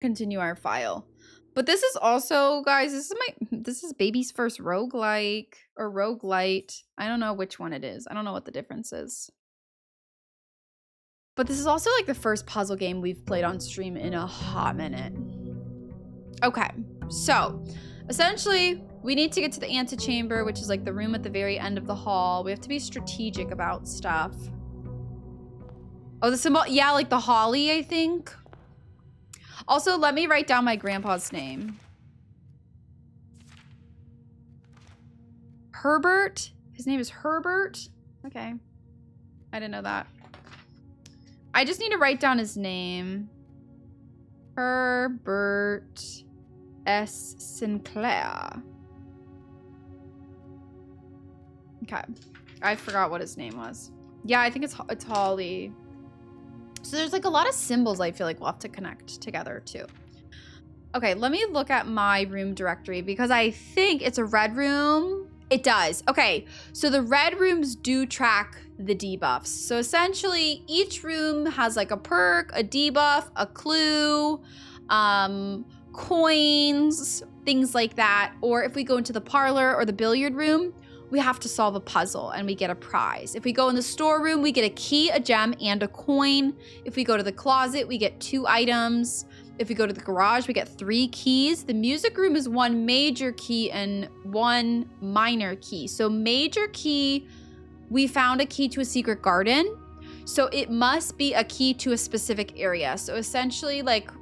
continue our file. But this is also, guys, this is baby's first roguelike or roguelite. I don't know which one it is. I don't know what the difference is. But this is also like the first puzzle game we've played on stream in a hot minute. Okay, so essentially we need to get to the antechamber, which is like the room at the very end of the hall. We have to be strategic about stuff. Oh, the symbol, yeah, like the holly, I think. Also, let me write down my grandpa's name. Herbert? His name is Herbert? Okay. I didn't know that. I just need to write down his name. Herbert S. Sinclair. Okay. I forgot what his name was. Yeah, I think it's Holly. So there's like a lot of symbols I feel like we'll have to connect together too. Okay, let me look at my room directory because I think it's a red room. It does. Okay, so the red rooms do track the debuffs. So essentially each room has like a perk, a debuff, a clue, coins, things like that. Or if we go into the parlor or the billiard room, we have to solve a puzzle and we get a prize. If we go in the storeroom, we get a key, a gem, and a coin. If we go to the closet, we get 2 items. If we go to the garage, we get 3 keys. The music room is 1 major key and 1 minor key. So major key, we found a key to a secret garden. So it must be a key to a specific area. So essentially, like,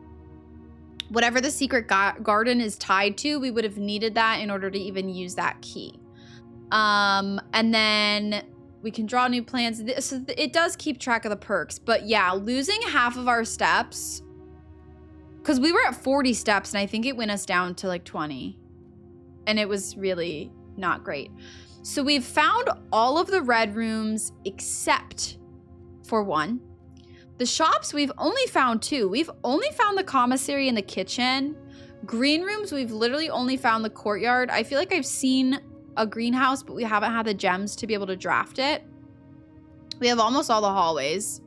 whatever the secret garden is tied to, we would have needed that in order to even use that key. And then we can draw new plans. So it does keep track of the perks, but yeah, losing half of our steps, because we were at 40 steps and I think it went us down to like 20 and it was really not great. So we've found all of the red rooms except for 1. The shops, we've only found 2. We've only found the commissary and the kitchen. Green rooms, we've literally only found the courtyard. I feel like I've seen a greenhouse, but we haven't had the gems to be able to draft it. We have almost all the hallways,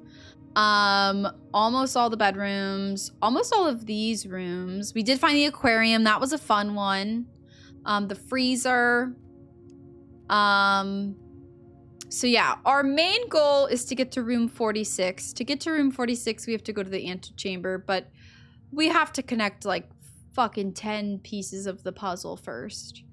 almost all the bedrooms, almost all of these rooms. We did find the aquarium. That was a fun one. The freezer. So yeah, our main goal is to get to room 46. To get to room 46, we have to go to the antechamber, but we have to connect like fucking 10 pieces of the puzzle first.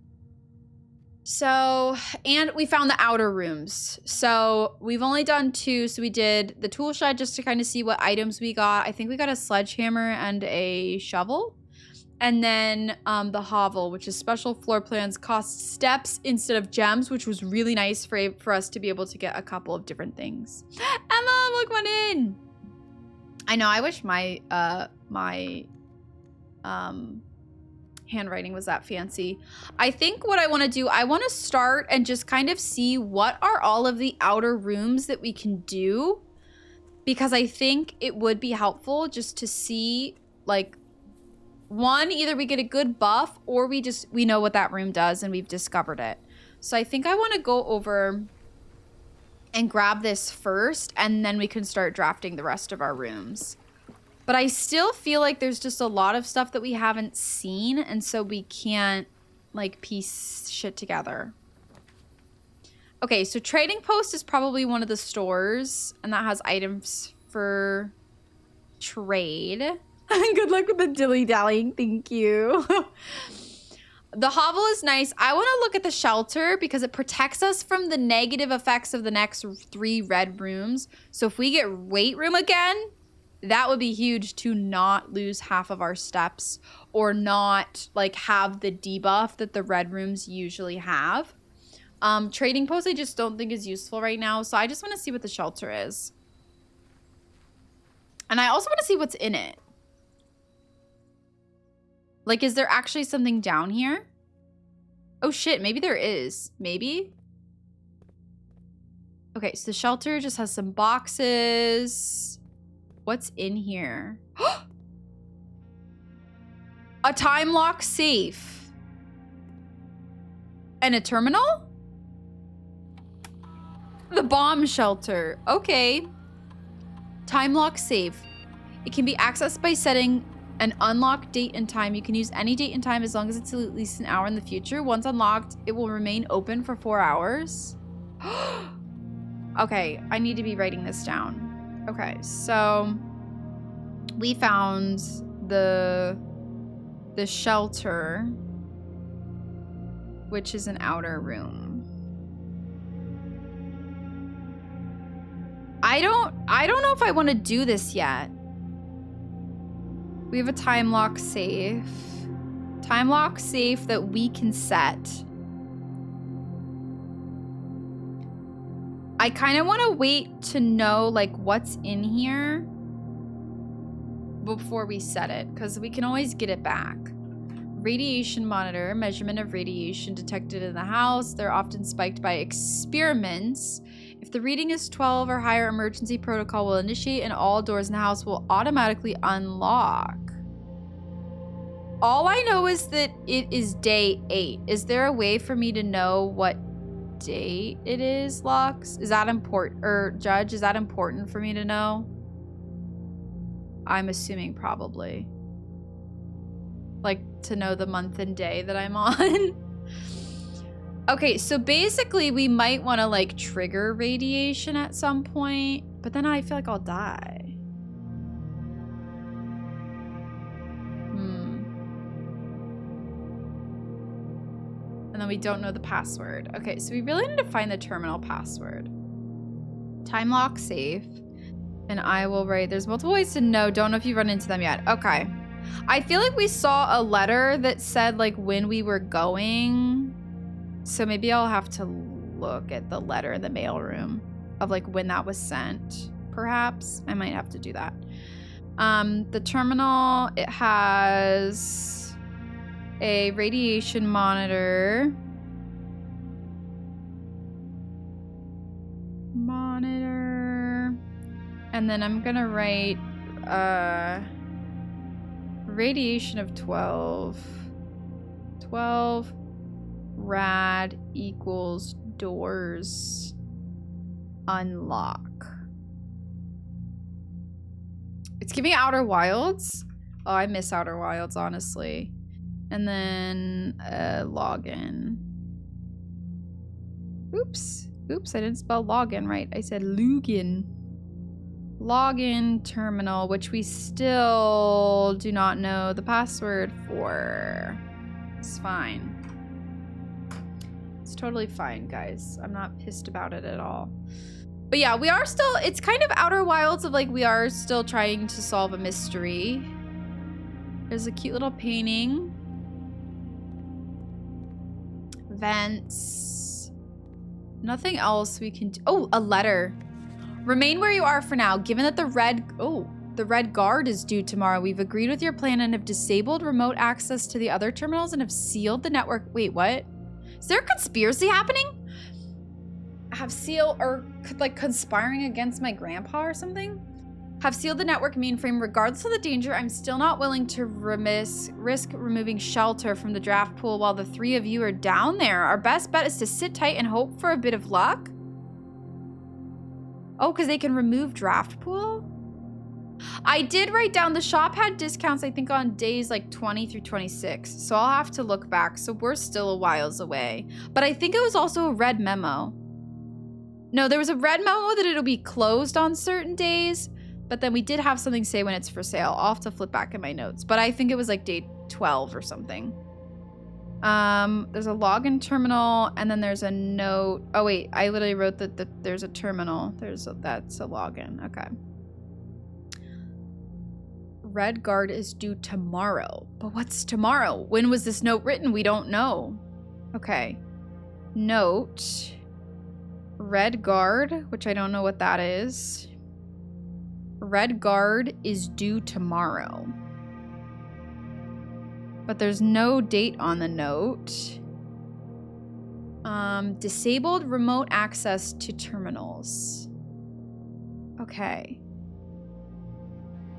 So, and we found the outer rooms. So we've only done 2. So we did the tool shed just to kind of see what items we got. I think we got a sledgehammer and a shovel. And then the hovel, which is special floor plans, cost steps instead of gems, which was really nice for us to be able to get a couple of different things. Emma, look one in. I know, I wish my handwriting was that fancy. I think what I want to do, I want to start and just kind of see what are all of the outer rooms that we can do, because I think it would be helpful just to see, like, one, either we get a good buff or we know what that room does and we've discovered it. So I think I want to go over and grab this first and then we can start drafting the rest of our rooms. But I still feel like there's just a lot of stuff that we haven't seen, and so we can't, like, piece shit together. Okay, so Trading Post is probably one of the stores, and that has items for trade. Good luck with the dilly-dallying, thank you. The hovel is nice. I want to look at the shelter because it protects us from the negative effects of the next 3 red rooms. So if we get weight room again, that would be huge to not lose half of our steps or not like have the debuff that the red rooms usually have. Trading Post I just don't think is useful right now. So I just want to see what the shelter is. And I also want to see what's in it. Like, is there actually something down here? Oh shit, maybe there is. Maybe? Okay, so the shelter just has some boxes. What's in here? A time lock safe. And a terminal? The bomb shelter. Okay. Time lock safe. It can be accessed by setting An unlocked date and time. You can use any date and time as long as it's at least an hour in the future. Once unlocked, it will remain open for 4 hours. Okay, I need to be writing this down. Okay, so we found the shelter, which is an outer room. I don't know if I want to do this yet. We have a time lock safe. Time lock safe that we can set. I kind of want to wait to know like what's in here before we set it, because we can always get it back. Radiation monitor, measurement of radiation detected in the house. They're often spiked by experiments. If the reading is 12 or higher, emergency protocol will initiate and all doors in the house will automatically unlock. All I know is that it is day 8. Is there a way for me to know what date it is, Lux? Is that important? Or Judge, is that important for me to know? I'm assuming probably. Like to know the month and day that I'm on. Okay, so basically we might want to like trigger radiation at some point, but then I feel like I'll die. And then we don't know the password. Okay, so we really need to find the terminal password. Time lock safe. And I will write, there's multiple ways to know. Don't know if you've run into them yet. Okay. I feel like we saw a letter that said like when we were going. So maybe I'll have to look at the letter in the mailroom of like when that was sent. Perhaps I might have to do that. The terminal, it has a radiation monitor. And then I'm gonna write radiation of 12. 12 rad equals doors unlock. It's giving Outer Wilds. Oh, I miss Outer Wilds, honestly. And then login. Oops, I didn't spell login right. I said login. Login terminal, which we still do not know the password for. It's fine. It's totally fine, guys. I'm not pissed about it at all. But yeah, we are still, it's kind of Outer Wilds of like, we are still trying to solve a mystery. There's a cute little painting. Vents. Nothing else we can do. Oh, a letter. Remain where you are for now. Given that the red guard is due tomorrow, we've agreed with your plan and have disabled remote access to the other terminals and have sealed the network. Wait, what? Is there a conspiracy happening? Have sealed or like conspiring against my grandpa or something? Have sealed the network mainframe. Regardless of the danger, I'm still not willing to risk removing shelter from the draft pool while the 3 of you are down there. Our best bet is to sit tight and hope for a bit of luck. Oh, because they can remove draft pool? I did write down the shop had discounts, I think, on days like 20 through 26. So I'll have to look back. So we're still a whiles away. But I think it was also a red memo. No, there was a red memo that it'll be closed on certain days. But then we did have something say when it's for sale. I'll have to flip back in my notes. But I think it was like day 12 or something. There's a login terminal, and then there's a note. Oh wait, I literally wrote that there's a terminal. That's a login. Okay. Red guard is due tomorrow. But what's tomorrow? When was this note written? We don't know. Okay. Note. Red guard, which I don't know what that is. Red guard is due tomorrow. But there's no date on the note. Disabled remote access to terminals. Okay.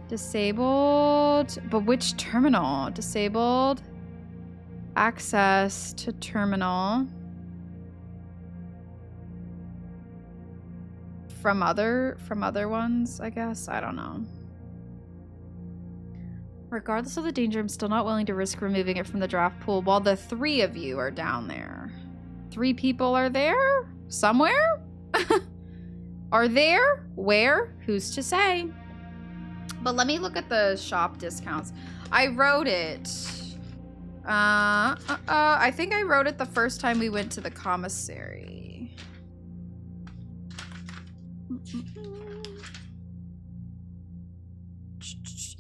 Disabled, but which terminal? Disabled access to terminal. From other ones, I guess. I don't know. Regardless of the danger, I'm still not willing to risk removing it from the draft pool while the 3 of you are down there. 3 people are there? Somewhere? Are there? Where? Who's to say? But let me look at the shop discounts. I wrote it. I think I wrote it the first time we went to the commissary.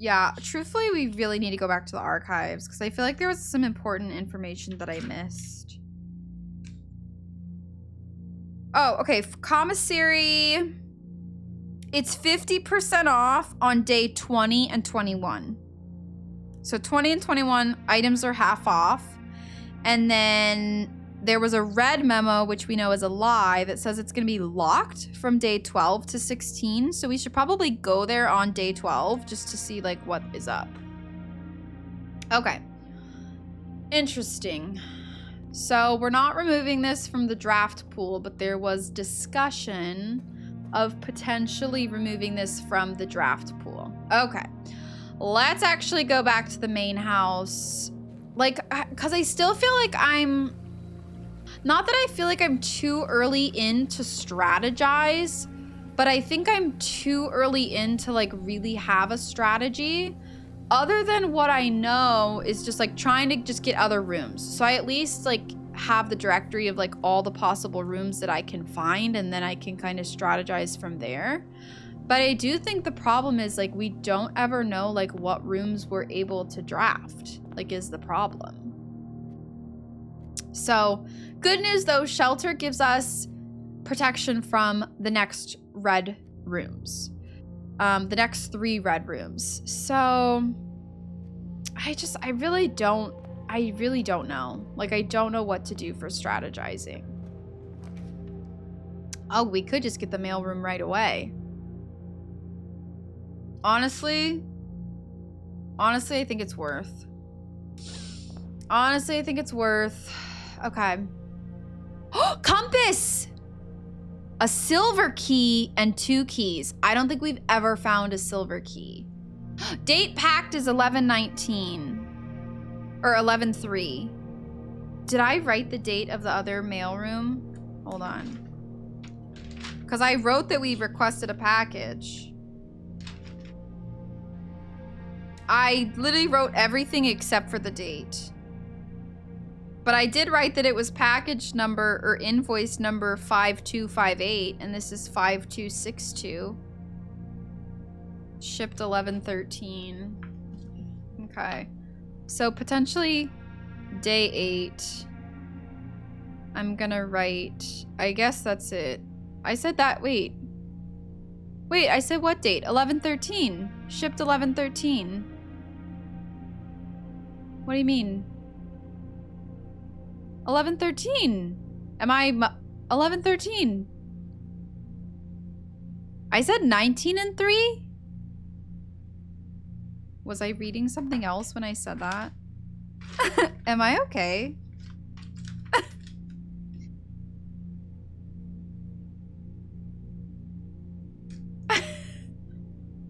Yeah, truthfully, we really need to go back to the archives because I feel like there was some important information that I missed. Oh, okay. Commissary. It's 50% off on day 20 and 21. So 20 and 21 items are half off. And then there was a red memo, which we know is a lie, that says it's going to be locked from day 12 to 16. So we should probably go there on day 12 just to see like what is up. Okay. Interesting. So we're not removing this from the draft pool, but there was discussion of potentially removing this from the draft pool. Okay. Let's actually go back to the main house. Like, because I still feel like I'm... Not that I feel like I'm too early in to strategize, but I think I'm too early in to like really have a strategy. Other than what I know is just like trying to just get other rooms. So I at least like have the directory of like all the possible rooms that I can find, and then I can kind of strategize from there. But I do think the problem is like we don't ever know like what rooms we're able to draft, like is the problem. So good news though, shelter gives us protection from the next red rooms. The next 3 red rooms. So I really don't know. Like I don't know what to do for strategizing. Oh, we could just get the mailroom right away. Honestly, I think it's worth. Honestly, I think it's worth. Okay. Compass! A silver key and 2 keys. I don't think we've ever found a silver key. Date packed is 11/19. Or 11/3. Did I write the date of the other mailroom? Hold on. Because I wrote that we requested a package. I literally wrote everything except for the date. But I did write that it was package number or invoice number 5258, and this is 5262. Shipped 11/13. Okay. So potentially day 8. I'm gonna write, I guess that's it. I said that, wait, I said what date? 11/13. Shipped 11/13. What do you mean? 11/13. Am I 11/13? I said 19 and 3? Was I reading something else when I said that? Am I okay?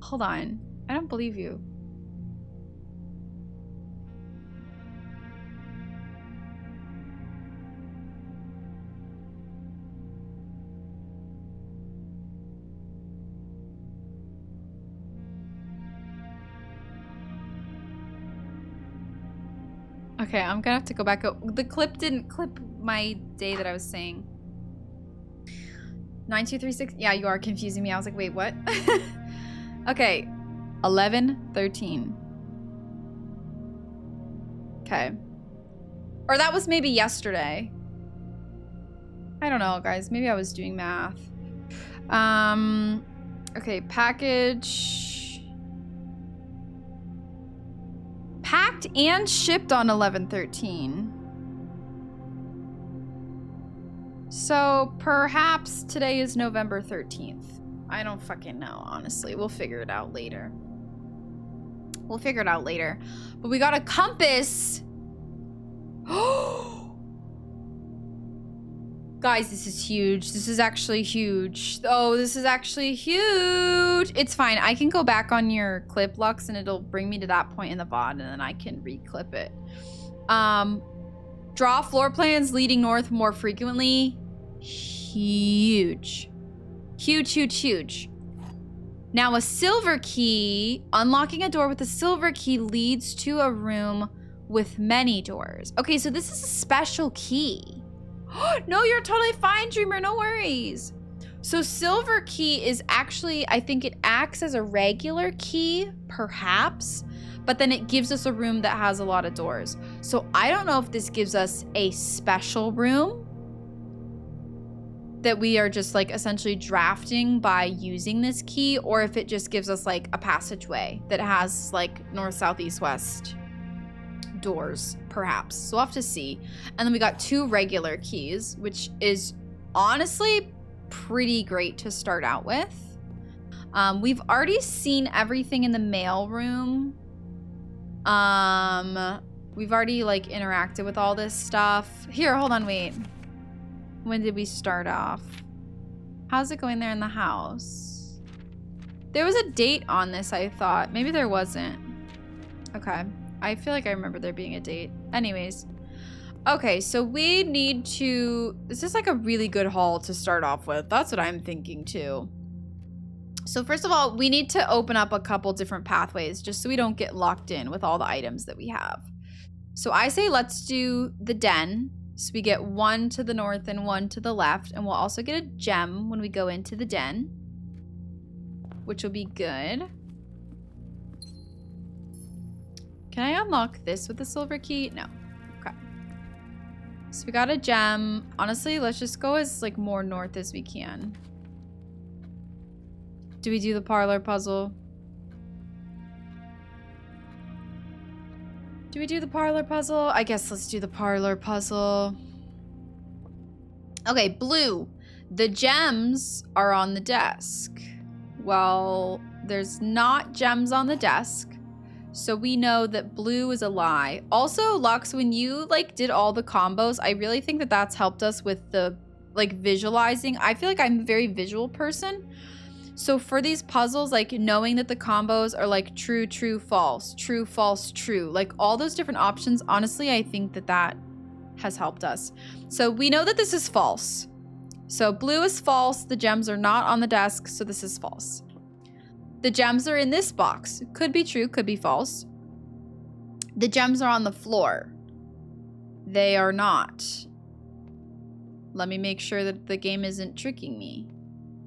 Hold on. I don't believe you. Okay, I'm gonna have to go back. The clip didn't clip my day that I was saying. 9236. Yeah, you are confusing me. I was like, wait, what? Okay, 11/13. Okay. Or that was maybe yesterday. I don't know, guys. Maybe I was doing math. Okay, package. Packed and shipped on 11/13. So perhaps today is November 13th. I don't fucking know, honestly. We'll figure it out later. But we got a compass. Guys, this is huge. This is actually huge. Oh, this is actually huge. It's fine. I can go back on your clip, Lux, and it'll bring me to that point in the VOD, and then I can re-clip it. Draw floor plans leading north more frequently. Huge. Huge, huge, huge. Now a silver key, unlocking a door with a silver key leads to a room with many doors. Okay, so this is a special key. No, you're totally fine, Dreamer. No worries. So silver key is actually, I think it acts as a regular key, perhaps, but then it gives us a room that has a lot of doors. So I don't know if this gives us a special room that we are just like essentially drafting by using this key, or if it just gives us like a passageway that has like north, south, east, west doors, perhaps. So we'll have to see. And then we got 2 regular keys, which is honestly pretty great to start out with. We've already seen everything in the mail room. We've already like interacted with all this stuff. Here, hold on, wait. When did we start off? How's it going there in the house? There was a date on this, I thought. Maybe there wasn't. Okay. I feel like I remember there being a date. Anyways. Okay, so we need to... This is like a really good haul to start off with. That's what I'm thinking too. So first of all, we need to open up a couple different pathways just so we don't get locked in with all the items that we have. So I say let's do the den. So we get 1 to the north and 1 to the left. And we'll also get a gem when we go into the den, which will be good. Can I unlock this with the silver key? No. Okay. So we got a gem. Honestly, let's just go as like more north as we can. Do we do the parlor puzzle? Do we do the parlor puzzle? I guess let's do the parlor puzzle. Okay, blue. The gems are on the desk. Well, there's not gems on the desk. So we know that blue is a lie. Also, Lux, when you like did all the combos, I really think that that's helped us with the like visualizing. I feel like I'm a very visual person. So for these puzzles, like knowing that the combos are like true, true, false, true, false, true, like all those different options, honestly, I think that that has helped us. So we know that this is false. So blue is false. The gems are not on the desk. So this is false. The gems are in this box. Could be true, could be false. The gems are on the floor. They are not. Let me make sure that the game isn't tricking me.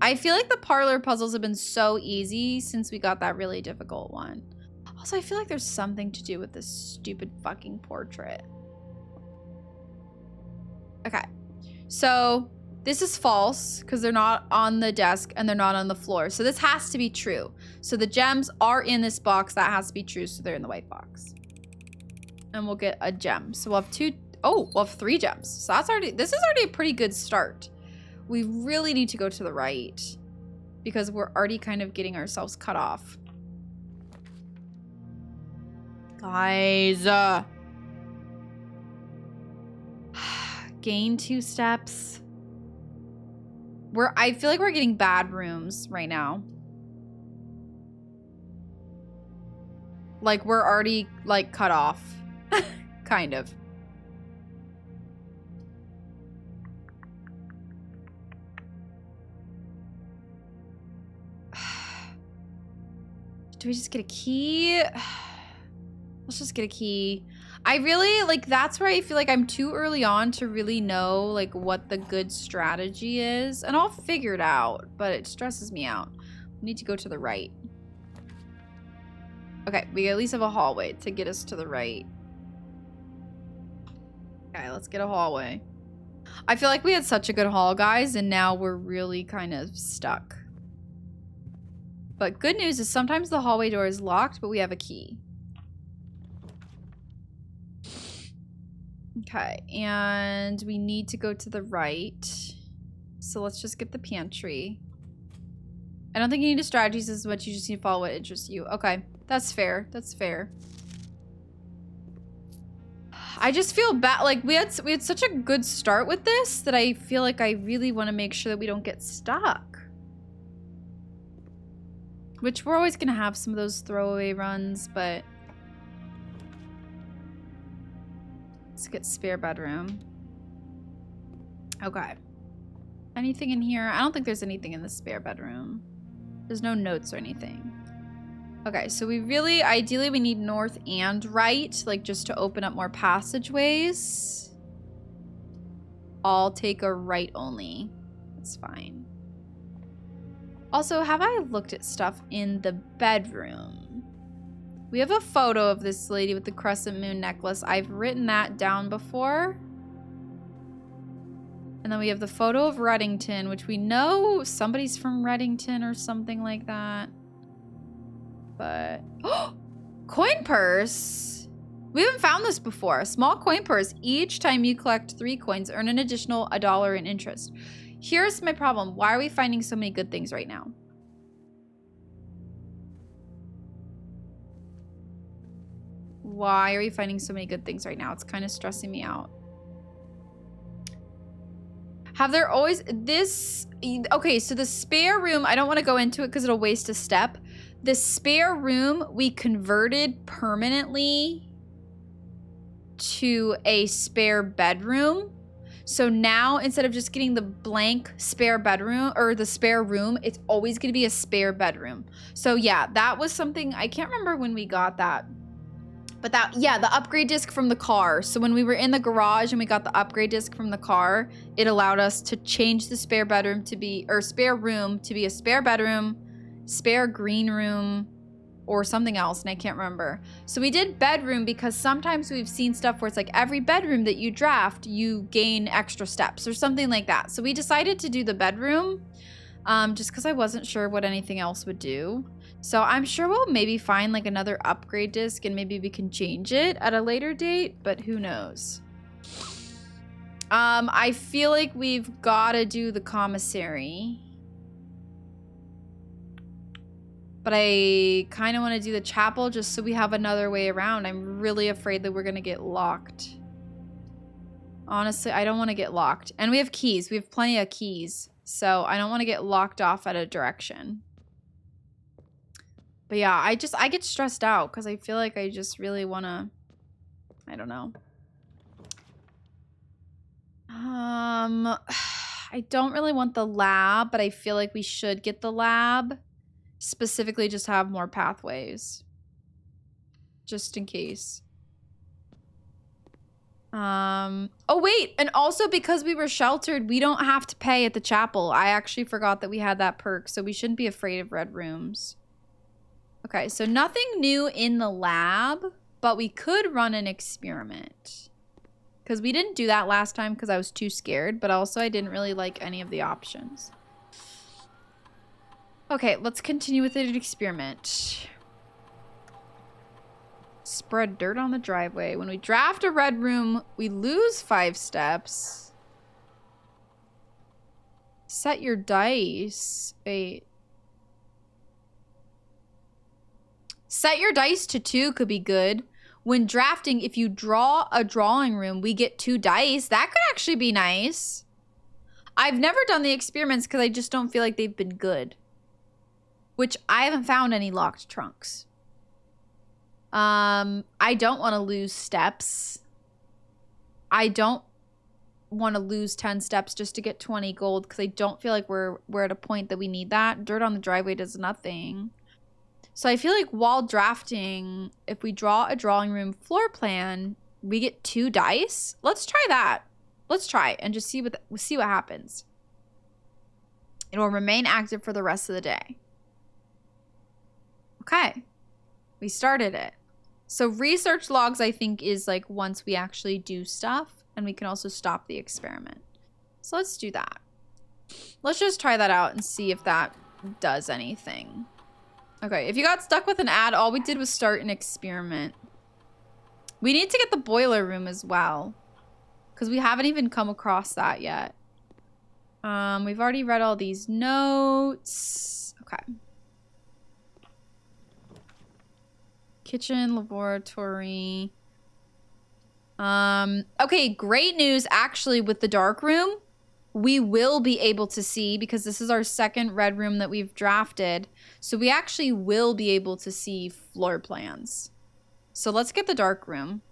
I feel like the parlor puzzles have been so easy since we got that really difficult one. Also, I feel like there's something to do with this stupid fucking portrait. Okay, so this is false because they're not on the desk and they're not on the floor. So this has to be true. So the gems are in this box. That has to be true. So they're in the white box. And we'll get a gem. So we'll have 2. Oh, we'll have 3 gems. So that's already, this is already a pretty good start. We really need to go to the right because we're already kind of getting ourselves cut off. Guys. Gain 2 steps. I feel like we're getting bad rooms right now. Like we're already like cut off. Kind of. Do we just get a key? Let's just get a key. I really, like, that's where I feel like I'm too early on to really know, like, what the good strategy is. And I'll figure it out, but it stresses me out. We need to go to the right. Okay, we at least have a hallway to get us to the right. Okay, let's get a hallway. I feel like we had such a good haul, guys, and now we're really kind of stuck. But good news is sometimes the hallway door is locked, but we have a key. Okay, and we need to go to the right. So let's just get the pantry. I don't think you need a strategies as much. You just need to follow what interests you. Okay, that's fair. That's fair. I just feel bad. Like we had such a good start with this that I feel like I really want to make sure that we don't get stuck. Which we're always gonna have some of those throwaway runs, but let's get spare bedroom. Okay. Anything in here? I don't think there's anything in the spare bedroom. There's no notes or anything. Okay, so we really, ideally we need north and right, like just to open up more passageways. I'll take a right only. That's fine. Also, have I looked at stuff in the bedroom? We have a photo of this lady with the crescent moon necklace. I've written that down before. And then we have the photo of Reddington, which we know somebody's from Reddington or something like that. But, coin purse. We haven't found this before. A small coin purse. Each time you collect 3 coins, earn an additional $1 in interest. Here's my problem. Why are we finding so many good things right now? Why are we finding so many good things right now? It's kind of stressing me out. Have there always this? Okay, so the spare room, I don't want to go into it because it'll waste a step. The spare room we converted permanently to a spare bedroom. So now instead of just getting the blank spare bedroom or the spare room, it's always going to be a spare bedroom. So yeah, that was something, I can't remember when we got that. But that, yeah, the upgrade disc from the car. So when we were in the garage and we got the upgrade disc from the car, it allowed us to change the spare bedroom to be, or spare room to be a spare bedroom, spare green room, or something else, and I can't remember. So we did bedroom because sometimes we've seen stuff where it's like every bedroom that you draft, you gain extra steps or something like that. So we decided to do the bedroom just because I wasn't sure what anything else would do. So I'm sure we'll maybe find like another upgrade disc and maybe we can change it at a later date, but who knows? I feel like we've got to do the commissary. But I kind of want to do the chapel just so we have another way around. I'm really afraid that we're going to get locked. Honestly, I don't want to get locked. And we have keys. We have plenty of keys. So I don't want to get locked off at a direction. But yeah, I get stressed out because I feel like I just really want to, I don't know. I don't really want the lab, but I feel like we should get the lab. Specifically just have more pathways. Just in case. Oh wait, and also because we were sheltered, we don't have to pay at the chapel. I actually forgot that we had that perk, so we shouldn't be afraid of red rooms. Okay, so nothing new in the lab, but we could run an experiment. Because we didn't do that last time because I was too scared, but also I didn't really like any of the options. Okay, let's continue with an experiment. Spread dirt on the driveway. When we draft a red room, we lose 5 steps. Set your dice. Wait. Set your dice to 2 could be good. When drafting, if you draw a drawing room, we get 2 dice. That could actually be nice. I've never done the experiments because I just don't feel like they've been good. Which I haven't found any locked trunks. I don't want to lose steps. I don't want to lose 10 steps just to get 20 gold because I don't feel like we're at a point that we need that. Dirt on the driveway does nothing. So I feel like while drafting, if we draw a drawing room floor plan, we get 2 dice. Let's try that. Let's try and just see what happens. It will remain active for the rest of the day. Okay, we started it. So research logs, I think, is like once we actually do stuff, and we can also stop the experiment. So let's do that. Let's just try that out and see if that does anything. Okay, if you got stuck with an ad, all we did was start an experiment. We need to get the boiler room as well, because we haven't even come across that yet. We've already read all these notes. Okay. Kitchen, laboratory. Okay, great news. Actually, with the dark room, we will be able to see, because this is our second red room that we've drafted. So we actually will be able to see floor plans. So let's get the dark room.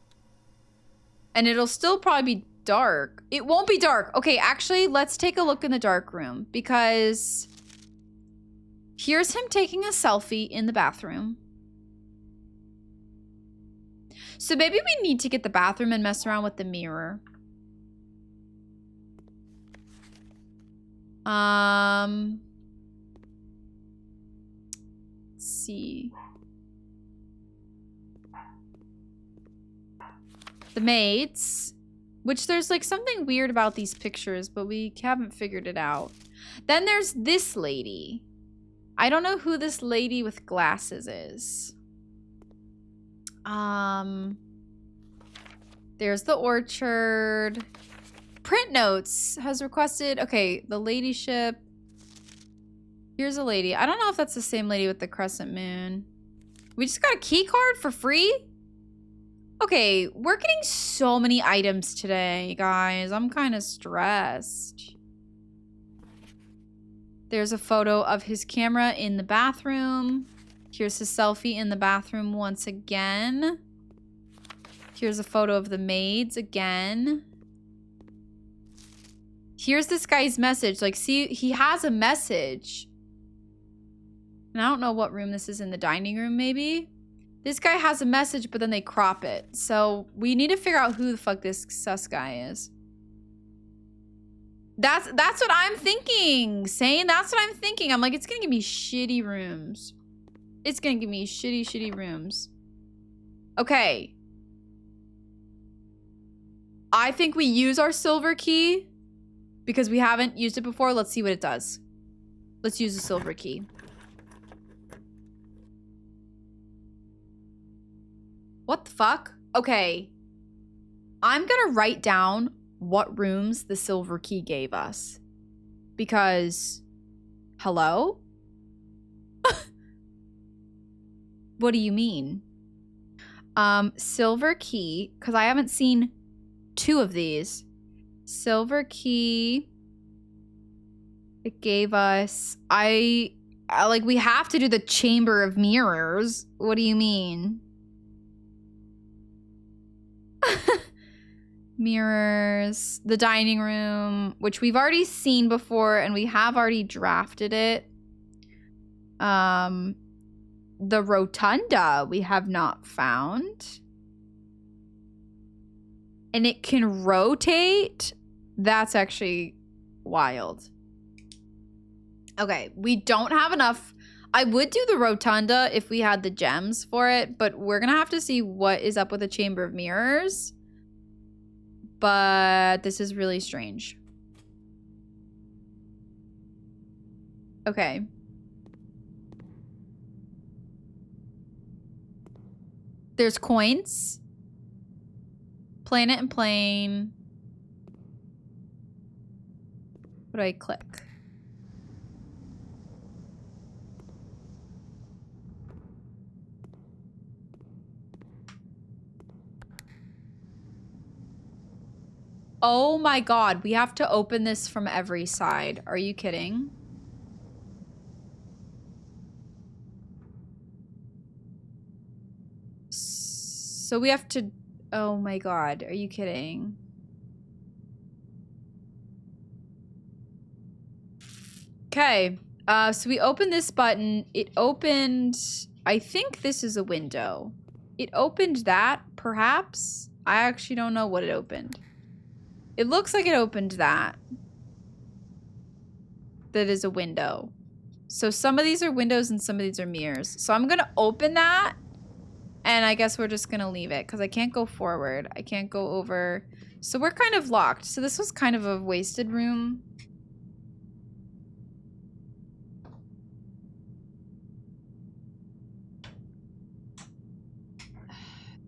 And it'll still probably be dark. It won't be dark. Okay, actually, let's take a look in the dark room, because here's him taking a selfie in the bathroom. So maybe we need to get the bathroom and mess around with the mirror. Let's see. The maids, which there's like something weird about these pictures, but we haven't figured it out. Then there's this lady. I don't know who this lady with glasses is. There's the orchard. Print Notes has requested, okay, the ladyship. Here's a lady. I don't know if that's the same lady with the crescent moon. We just got a key card for free? Okay, we're getting so many items today, guys. I'm kind of stressed. There's a photo of his camera in the bathroom. Here's his selfie in the bathroom once again. Here's a photo of the maids again. Here's this guy's message. Like, see, he has a message. And I don't know what room this is, in the dining room, maybe? This guy has a message, but then they crop it. So we need to figure out who the fuck this sus guy is. That's what I'm thinking. Saying that's what I'm thinking. I'm like, it's gonna give me shitty rooms. It's gonna give me shitty rooms. Okay. I think we use our silver key because we haven't used it before. Let's see what it does. Let's use the silver key. What the fuck? Okay. I'm gonna write down what rooms the silver key gave us. Because, hello? What do you mean? Silver key, because I haven't seen 2 of these. Silver key. It gave us, like, we have to do the Chamber of Mirrors. What do you mean? Mirrors, the dining room, which we've already seen before and we have already drafted it. The rotunda we have not found. And it can rotate. That's actually wild. Okay, we don't have enough. I would do the rotunda if we had the gems for it, but we're gonna have to see what is up with the Chamber of Mirrors. But this is really strange. Okay. There's coins. Planet and plane. What do I click? Oh my god, we have to open this from every side. Are you kidding? So we have to... Oh my god, are you kidding? Okay, so we opened this button. It opened... I think this is a window. It opened that, perhaps? I actually don't know what it opened. It looks like it opened that. That is a window. So some of these are windows and some of these are mirrors. So I'm gonna open that. And I guess we're just gonna leave it because I can't go forward. I can't go over. So we're kind of locked. So this was kind of a wasted room.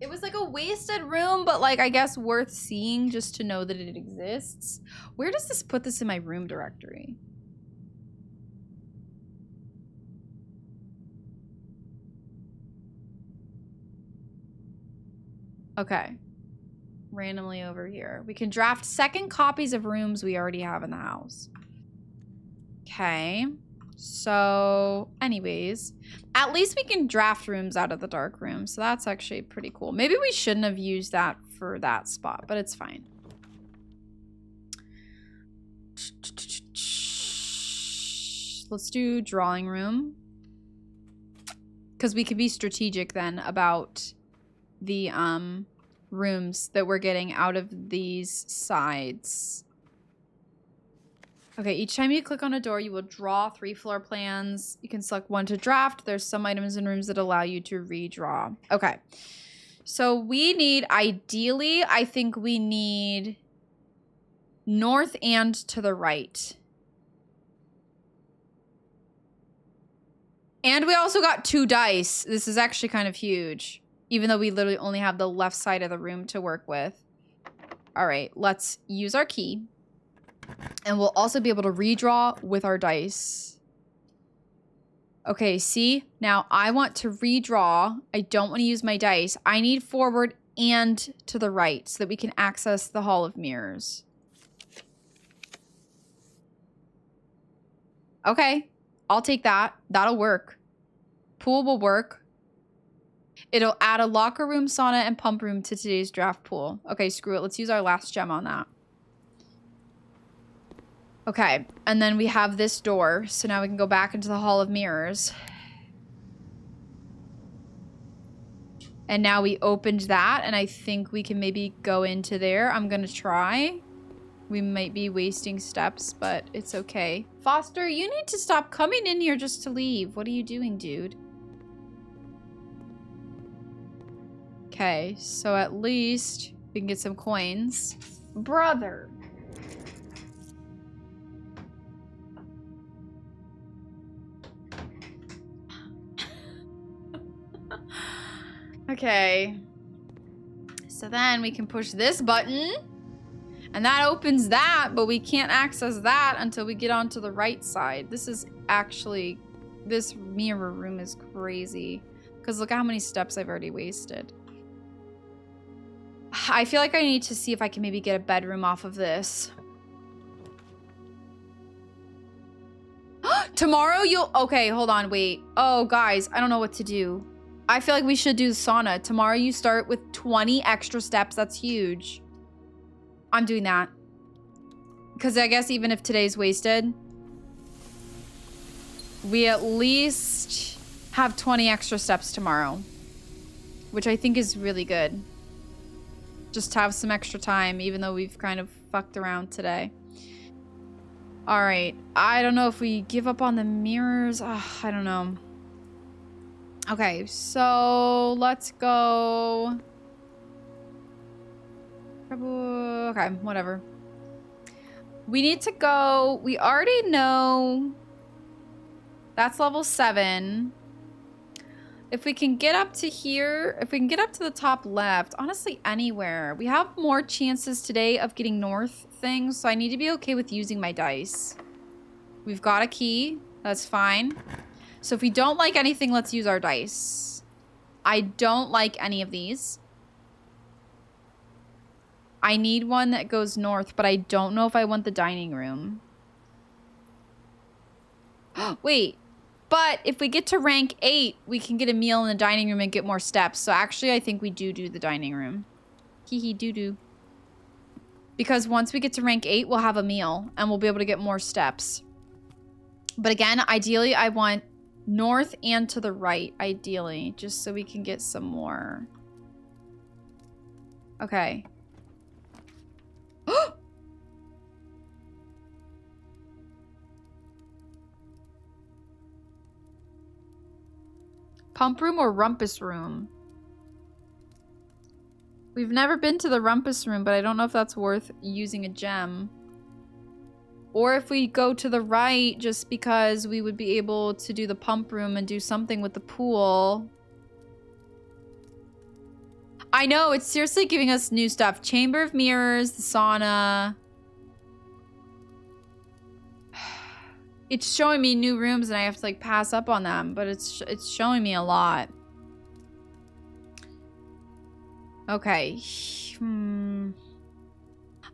It was like a wasted room, but like I guess worth seeing just to know that it exists. Where does this put this in my room directory? Okay. randomly over here. We can draft second copies of rooms we already have in the house. Okay. So, anyways, at least we can draft rooms out of the dark room. So that's actually pretty cool. Maybe we shouldn't have used that for that spot, but it's fine. Let's do drawing room. Because we could be strategic then about the rooms that we're getting out of these sides. Okay, each time you click on a door, you will draw 3 floor plans. You can select one to draft. There's some items in rooms that allow you to redraw. Okay. So we need, ideally, I think we need north and to the right. And we also got 2 dice. This is actually kind of huge, even though we literally only have the left side of the room to work with. All right, let's use our key. And we'll also be able to redraw with our dice. Okay, see? Now I want to redraw. I don't want to use my dice. I need forward and to the right so that we can access the Hall of Mirrors. Okay, I'll take that. That'll work. Pool will work. It'll add a locker room, sauna, and pump room to today's draft pool. Okay, screw it. Let's use our last gem on that. Okay, and then we have this door. So now we can go back into the Hall of Mirrors. And now we opened that, and I think we can maybe go into there. I'm gonna try. We might be wasting steps, but it's okay. Foster, you need to stop coming in here just to leave. What are you doing, dude? Okay, so at least we can get some coins. Brother. Okay. So then we can push this button. And that opens that, but we can't access that until we get onto the right side. This is actually... This mirror room is crazy. Because look at how many steps I've already wasted. I feel like I need to see if I can maybe get a bedroom off of this. Tomorrow you'll... Okay, hold on, wait. Oh, guys, I don't know what to do. I feel like we should do sauna. Tomorrow you start with 20 extra steps. That's huge. I'm doing that. Because I guess even if today's wasted, we at least have 20 extra steps tomorrow. Which I think is really good. Just to have some extra time, even though we've kind of fucked around today. Alright. I don't know if we give up on the mirrors. I don't know. Okay, so let's go. Okay, whatever. We need to go. We already know that's level 7. If we can get up to here, if we can get up to the top left, honestly, anywhere. We have more chances today of getting north things, so I need to be okay with using my dice. We've got a key. That's fine. So if we don't like anything, let's use our dice. I don't like any of these. I need one that goes north, but I don't know if I want the dining room. Wait, but if we get to rank 8, we can get a meal in the dining room and get more steps. So actually, I think we do the dining room. Hee doo-doo. Because once we get to rank 8, we'll have a meal and we'll be able to get more steps. But again, ideally, I want north and to the right, ideally, just so we can get some more. Okay. Pump room or rumpus room? We've never been to the rumpus room, but I don't know if that's worth using a gem. Or if we go to the right, just because we would be able to do the pump room and do something with the pool. I know, it's seriously giving us new stuff. Chamber of Mirrors, the sauna. It's showing me new rooms and I have to like pass up on them, but it's showing me a lot. Okay.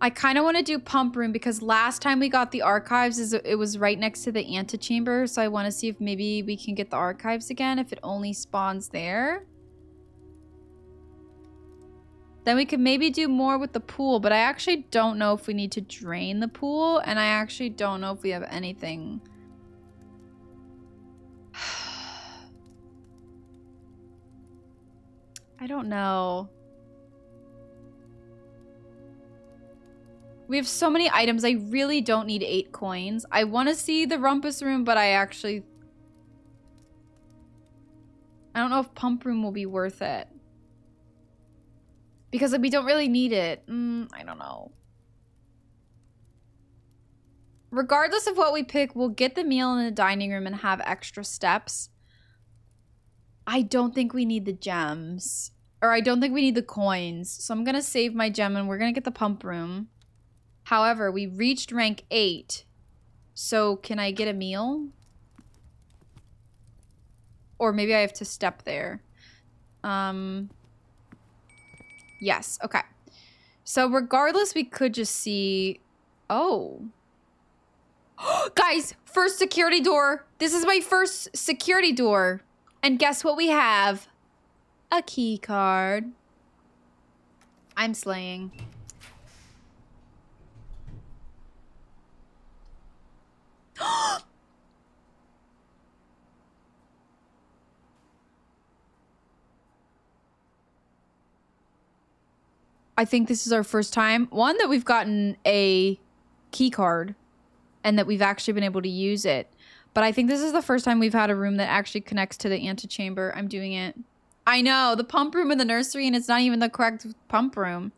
I kind of want to do pump room because last time we got the archives, it was right next to the antechamber. So I want to see if maybe we can get the archives again if it only spawns there. Then we could maybe do more with the pool, but I actually don't know if we need to drain the pool, and I actually don't know if we have anything. I don't know. We have so many items. I really don't need 8 coins. I want to see the rumpus room, but I don't know if pump room will be worth it. Because we don't really need it. I don't know. Regardless of what we pick, we'll get the meal in the dining room and have extra steps. I don't think we need the gems. Or I don't think we need the coins. So I'm going to save my gem and we're going to get the pump room. However, we reached rank 8. So can I get a meal? Or maybe I have to step there. Yes, okay. So regardless, we could just see... Oh. Guys, first security door. This is my first security door. And guess what we have? A key card. I'm slaying. I think this is our first time. One, that we've gotten a key card and that we've actually been able to use it. But I think this is the first time we've had a room that actually connects to the antechamber. I'm doing it. I know, the pump room in the nursery, and it's not even the correct pump room.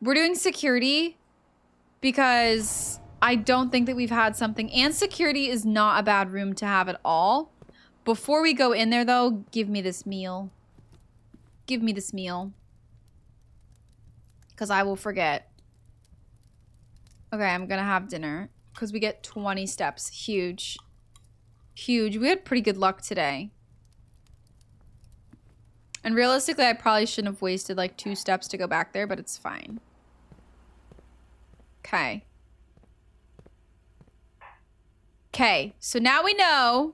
We're doing security because I don't think that we've had something. And security is not a bad room to have at all. Before we go in there, though, give me this meal. Give me this meal. Because I will forget. Okay, I'm going to have dinner. Because we get 20 steps. Huge. Huge. We had pretty good luck today. And realistically, I probably shouldn't have wasted like 2 steps to go back there, but it's fine. Okay. Okay, so now we know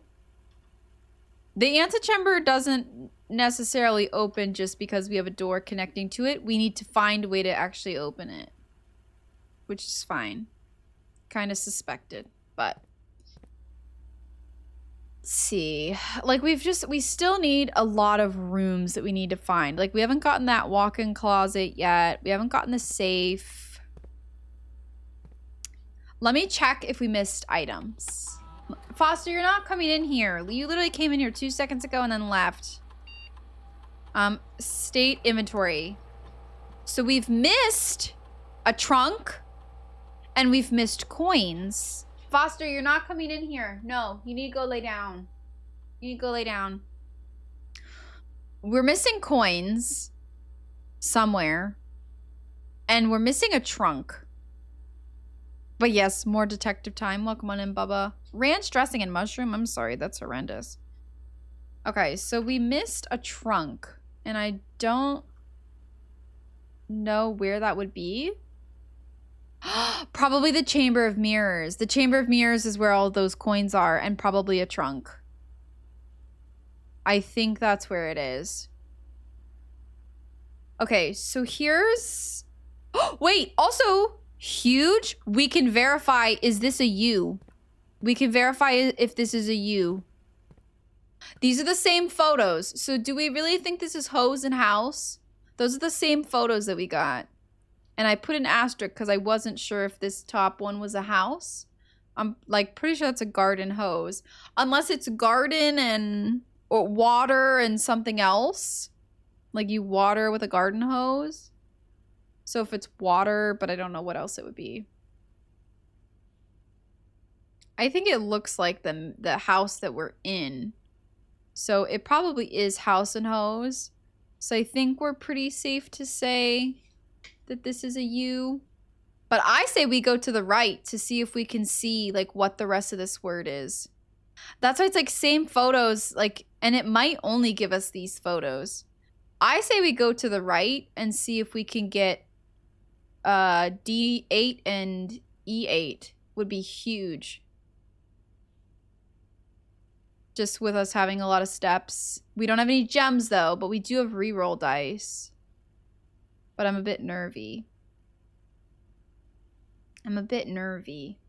the antechamber doesn't necessarily open just because we have a door connecting to it. We need to find a way to actually open it, which is fine. Kind of suspected, but let's see. Like we still need a lot of rooms that we need to find. Like we haven't gotten that walk-in closet yet. We haven't gotten the safe. Let me check if we missed items. Foster, you're not coming in here. You literally came in here 2 seconds ago and then left. State inventory. So we've missed a trunk and we've missed coins. Foster, you're not coming in here. No, you need to go lay down. You need to go lay down. We're missing coins somewhere. And we're missing a trunk. But yes, more detective time. Welcome on in, Bubba. Ranch dressing and mushroom? I'm sorry, that's horrendous. Okay, so we missed a trunk. And I don't know where that would be. Probably the Chamber of Mirrors. The Chamber of Mirrors is where all those coins are. And probably a trunk. I think that's where it is. Okay, so here's... Wait, also... Huge. We can verify, is this a U? We can verify if this is a U. These are the same photos. So do we really think this is hose and house? Those are the same photos that we got. And I put an asterisk because I wasn't sure if this top one was a house. I'm like pretty sure that's a garden hose. Unless it's garden and or water and something else. Like you water with a garden hose. So if it's water, but I don't know what else it would be. I think it looks like the house that we're in. So it probably is house and hose. So I think we're pretty safe to say that this is a U. But I say we go to the right to see if we can see like what the rest of this word is. That's why it's like same photos, like, and it might only give us these photos. I say we go to the right and see if we can get D8 and E8 would be huge. Just with us having a lot of steps. We don't have any gems though, but we do have reroll dice. But I'm a bit nervy. I'm a bit nervy.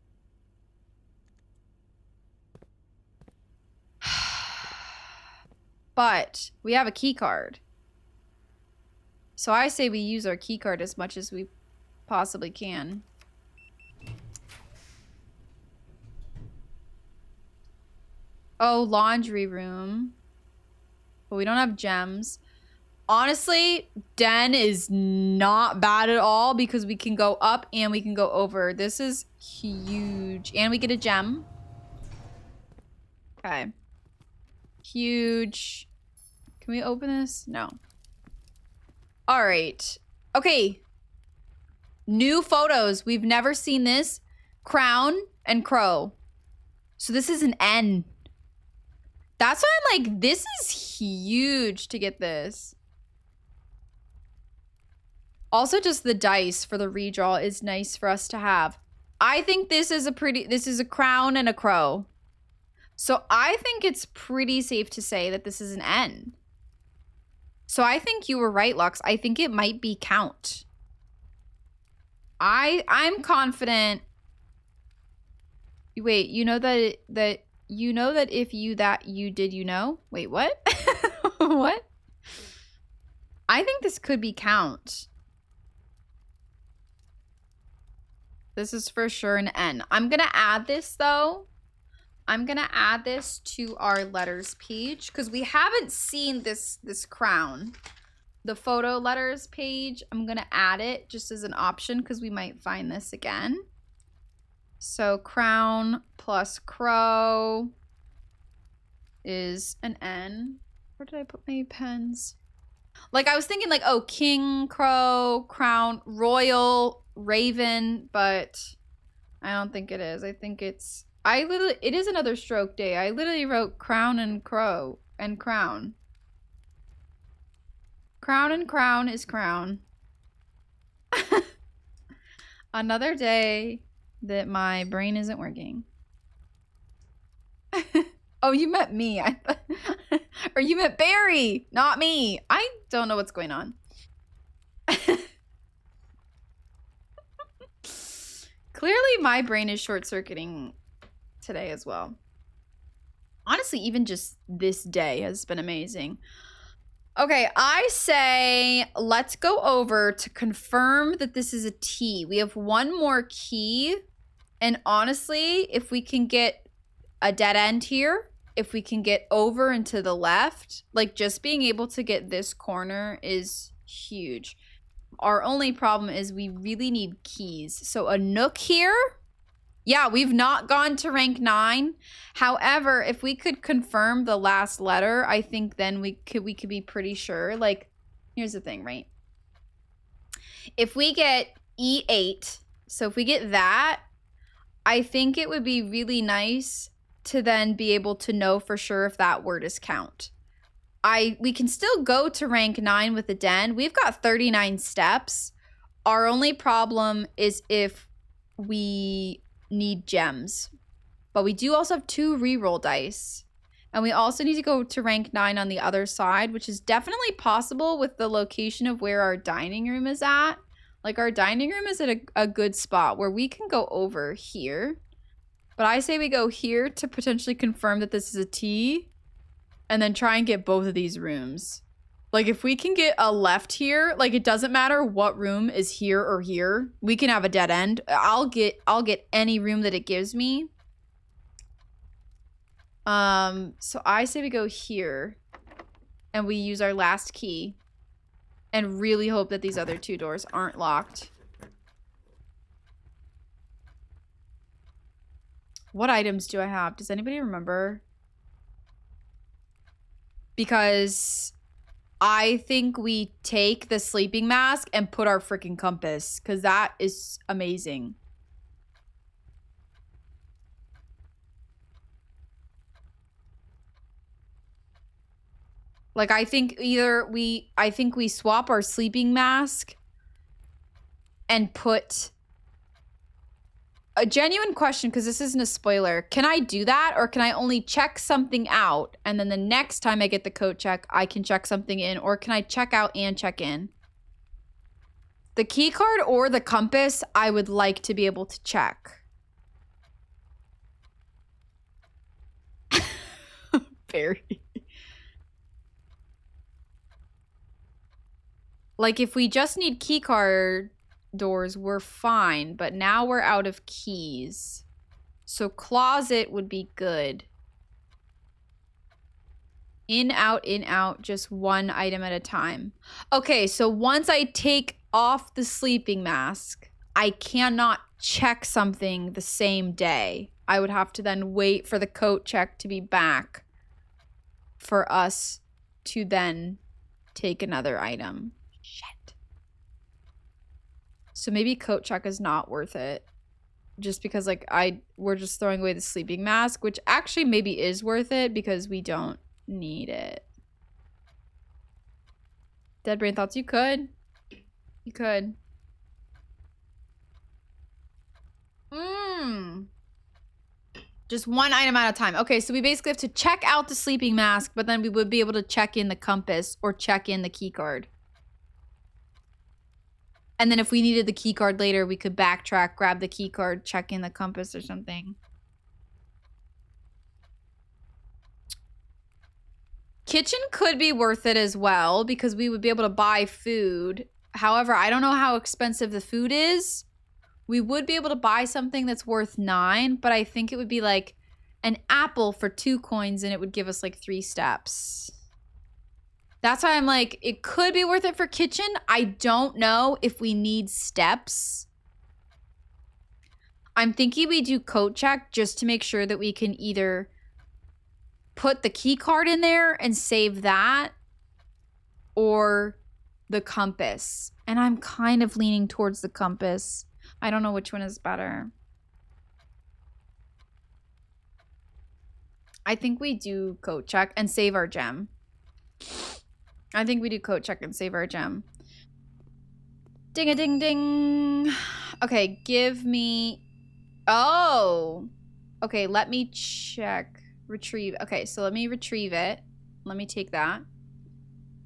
But we have a key card. So I say we use our key card as much as we possibly can. Oh, laundry room. But we don't have gems. Honestly, den is not bad at all because we can go up and we can go over. This is huge. And we get a gem. Okay. Huge. Can we open this? No. All right. Okay. New photos. We've never seen this. Crown and crow. So this is an N. That's why I'm like, this is huge to get this. Also, just the dice for the redraw is nice for us to have. I think this is a crown and a crow. So I think it's pretty safe to say that this is an N. So I think you were right, Lux. I think it might be count. I'm confident. Wait, you know that you know that if you did you know? Wait, what? What? I think this could be count. This is for sure an N. I'm gonna add this though. I'm gonna add this to our letters page because we haven't seen this crown. The photo letters page, I'm gonna add it just as an option because we might find this again. So crown plus crow is an N. Where did I put my pens? Like I was thinking like, oh, king, crow, crown, royal, raven, but I don't think it is. I think it's, it is another stroke day. I literally wrote crown and crow and crown. Crown and crown is crown. Another day that my brain isn't working. Oh, you meant me. Or you meant Barry, not me. I don't know what's going on. Clearly, my brain is short-circuiting today as well. Honestly, even just this day has been amazing. Okay, I say let's go over to confirm that this is a T. We have one more key. And honestly, if we can get a dead end here, if we can get over and to the left, like just being able to get this corner is huge. Our only problem is we really need keys. So a nook here. Yeah, we've not gone to rank 9. However, if we could confirm the last letter, I think then we could be pretty sure. Like, here's the thing, right? If we get E8, so if we get that, I think it would be really nice to then be able to know for sure if that word is count. We can still go to rank 9 with the den. We've got 39 steps. Our only problem is if we need gems. But we do also have 2 reroll dice. And we also need to go to rank 9 on the other side, which is definitely possible with the location of where our dining room is at. Like our dining room is at a good spot where we can go over here. But I say we go here to potentially confirm that this is a T. And then try and get both of these rooms. Like if we can get a left here, like it doesn't matter what room is here or here. We can have a dead end. I'll get any room that it gives me. So I say we go here and we use our last key and really hope that these other 2 doors aren't locked. What items do I have? Does anybody remember? Because I think we take the sleeping mask and put our freaking compass because that is amazing. Like, I think I think we swap our sleeping mask and put a genuine question, because this isn't a spoiler. Can I do that, or can I only check something out and then the next time I get the coat check, I can check something in, or can I check out and check in? The key card or the compass, I would like to be able to check. Very. Like, if we just need key card doors, we're fine, but now we're out of keys. So closet would be good. In, out, just one item at a time. Okay, so once I take off the sleeping mask, I cannot check something the same day. I would have to then wait for the coat check to be back for us to then take another item. Shit. So maybe coat check is not worth it. Just because, like, we're just throwing away the sleeping mask, which actually maybe is worth it because we don't need it. Dead brain thoughts. You could. You could. Just one item at a time. Okay, so we basically have to check out the sleeping mask, but then we would be able to check in the compass or check in the key card. And then if we needed the key card later, we could backtrack, grab the key card, check in the compass or something. Kitchen could be worth it as well because we would be able to buy food. However, I don't know how expensive the food is. We would be able to buy something that's worth 9, but I think it would be like an apple for 2 coins and it would give us like 3 steps. That's why I'm like, it could be worth it for kitchen. I don't know if we need steps. I'm thinking we do coat check just to make sure that we can either put the key card in there and save that, or the compass. And I'm kind of leaning towards the compass. I don't know which one is better. I think we do coat check and save our gem. I think we do coat check and save our gem. Ding-a-ding-ding. Okay, give me... Oh! Okay, let me check. Retrieve. Okay, so let me retrieve it. Let me take that.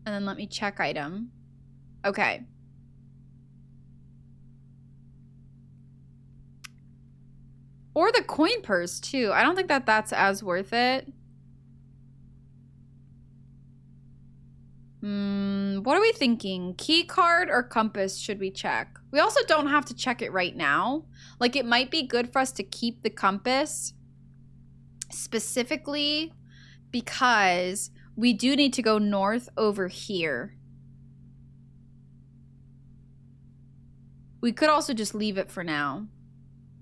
And then let me check item. Okay. Or the coin purse, too. I don't think that that's as worth it. What are we thinking? Key card or compass should we check? We also don't have to check it right now. Like, it might be good for us to keep the compass specifically because we do need to go north over here. We could also just leave it for now.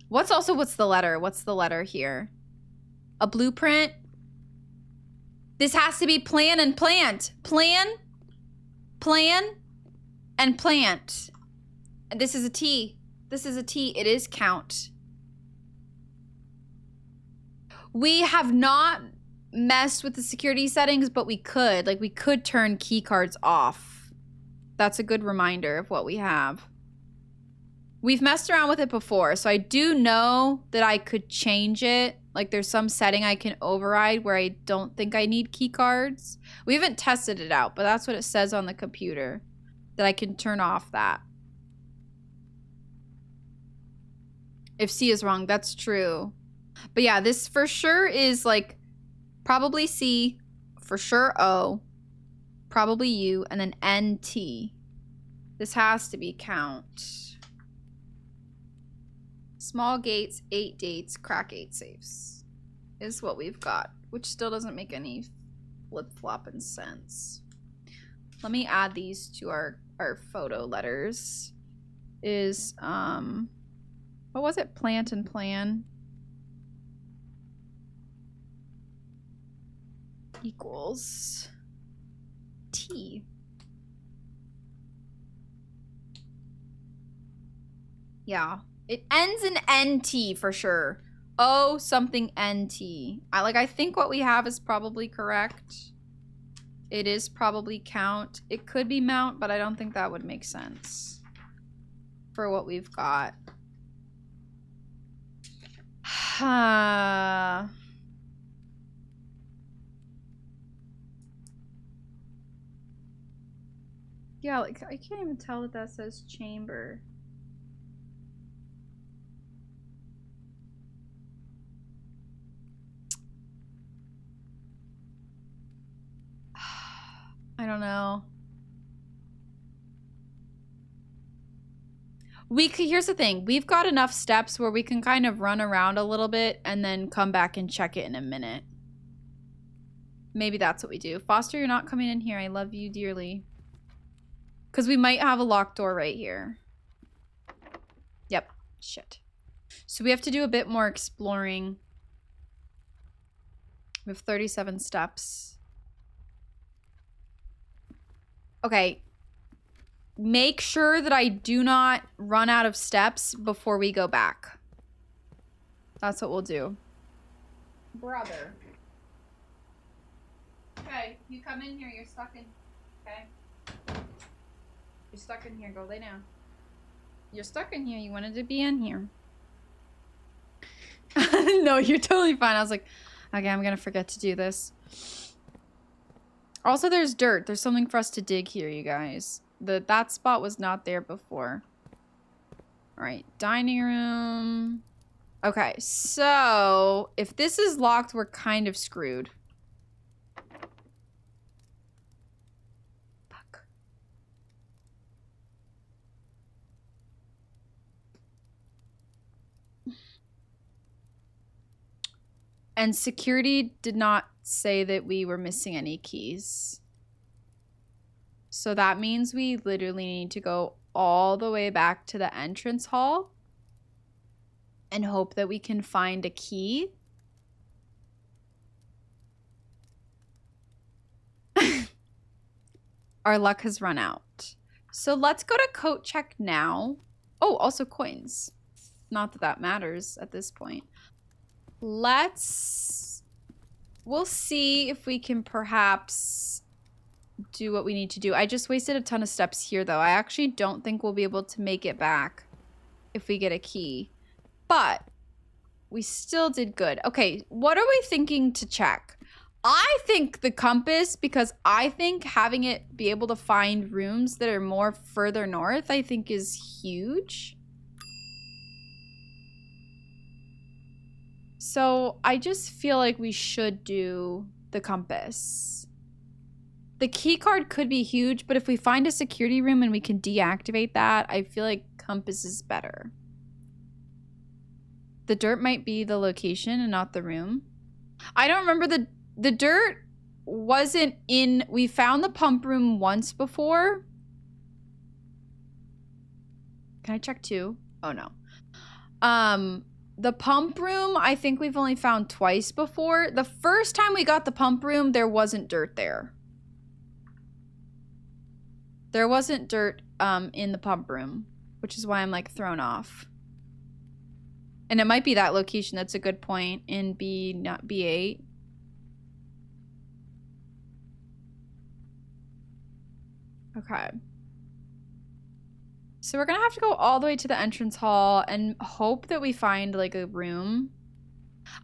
What's the letter? What's the letter here? A blueprint? This has to be plan and plant. Plan, and plant. And this is a T. This is a T. It is count. We have not messed with the security settings, but we could. Like, we could turn key cards off. That's a good reminder of what we have. We've messed around with it before, so I do know that I could change it. Like, there's some setting I can override where I don't think I need key cards. We haven't tested it out, but that's what it says on the computer, that I can turn off that. If C is wrong, that's true. But yeah, this for sure is like probably C, for sure O, probably U, and then NT. This has to be count. Small gates, 8 dates, crack 8 safes is what we've got, which still doesn't make any flip-flopping sense. Let me add these to our photo letters. Is, what was it? Plant and plan. Equals T. Yeah. It ends in NT for sure. O something NT. I think what we have is probably correct. It is probably count. It could be mount, but I don't think that would make sense for what we've got. Yeah, like, I can't even tell that says chamber. I don't know. Here's the thing. We've got enough steps where we can kind of run around a little bit and then come back and check it in a minute. Maybe that's what we do. Foster, you're not coming in here. I love you dearly. Because we might have a locked door right here. Yep. Shit. So we have to do a bit more exploring. We have 37 steps. Okay. Make sure that I do not run out of steps before we go back. That's what we'll do. Brother. Okay, you come in here. You're stuck in... Okay. You're stuck in here. Go lay down. You're stuck in here. You wanted to be in here. No, you're totally fine. I was like, okay, I'm going to forget to do this. Also, there's dirt. There's something for us to dig here, you guys. That spot was not there before. All right, dining room. Okay, so if this is locked, we're kind of screwed. Fuck. And security did not say that we were missing any keys. So that means we literally need to go all the way back to the entrance hall and hope that we can find a key. Our luck has run out. So let's go to coat check now. Oh, also coins. Not that that matters at this point. We'll see if we can perhaps do what we need to do. I just wasted a ton of steps here, though. I actually don't think we'll be able to make it back if we get a key. But we still did good. Okay, what are we thinking to check? I think the compass, because I think having it be able to find rooms that are more further north, I think is huge. So I just feel like we should do the compass. The key card could be huge, but if we find a security room and we can deactivate that, I feel like compass is better. The dirt might be the location and not the room. I don't remember the dirt wasn't in... We found the pump room once before. Can I check too? Oh, no. The pump room, I think we've only found twice before. The first time we got the pump room, there wasn't dirt there. There wasn't dirt in the pump room, which is why I'm like thrown off. And it might be that location. That's a good point in not B8. Okay. So we're going to have to go all the way to the entrance hall and hope that we find like a room.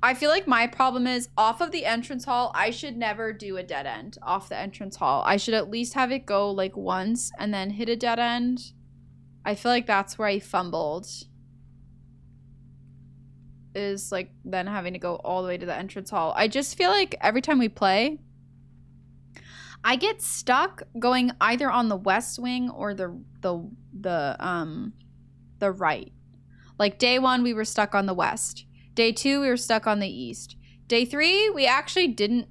I feel like my problem is off of the entrance hall, I should never do a dead end off the entrance hall. I should at least have it go like once and then hit a dead end. I feel like that's where I fumbled. Is like then having to go all the way to the entrance hall. I just feel like every time we play, I get stuck going either on the west wing or the right. Like day 1, we were stuck on the west. Day 2, we were stuck on the east. Day 3, we actually didn't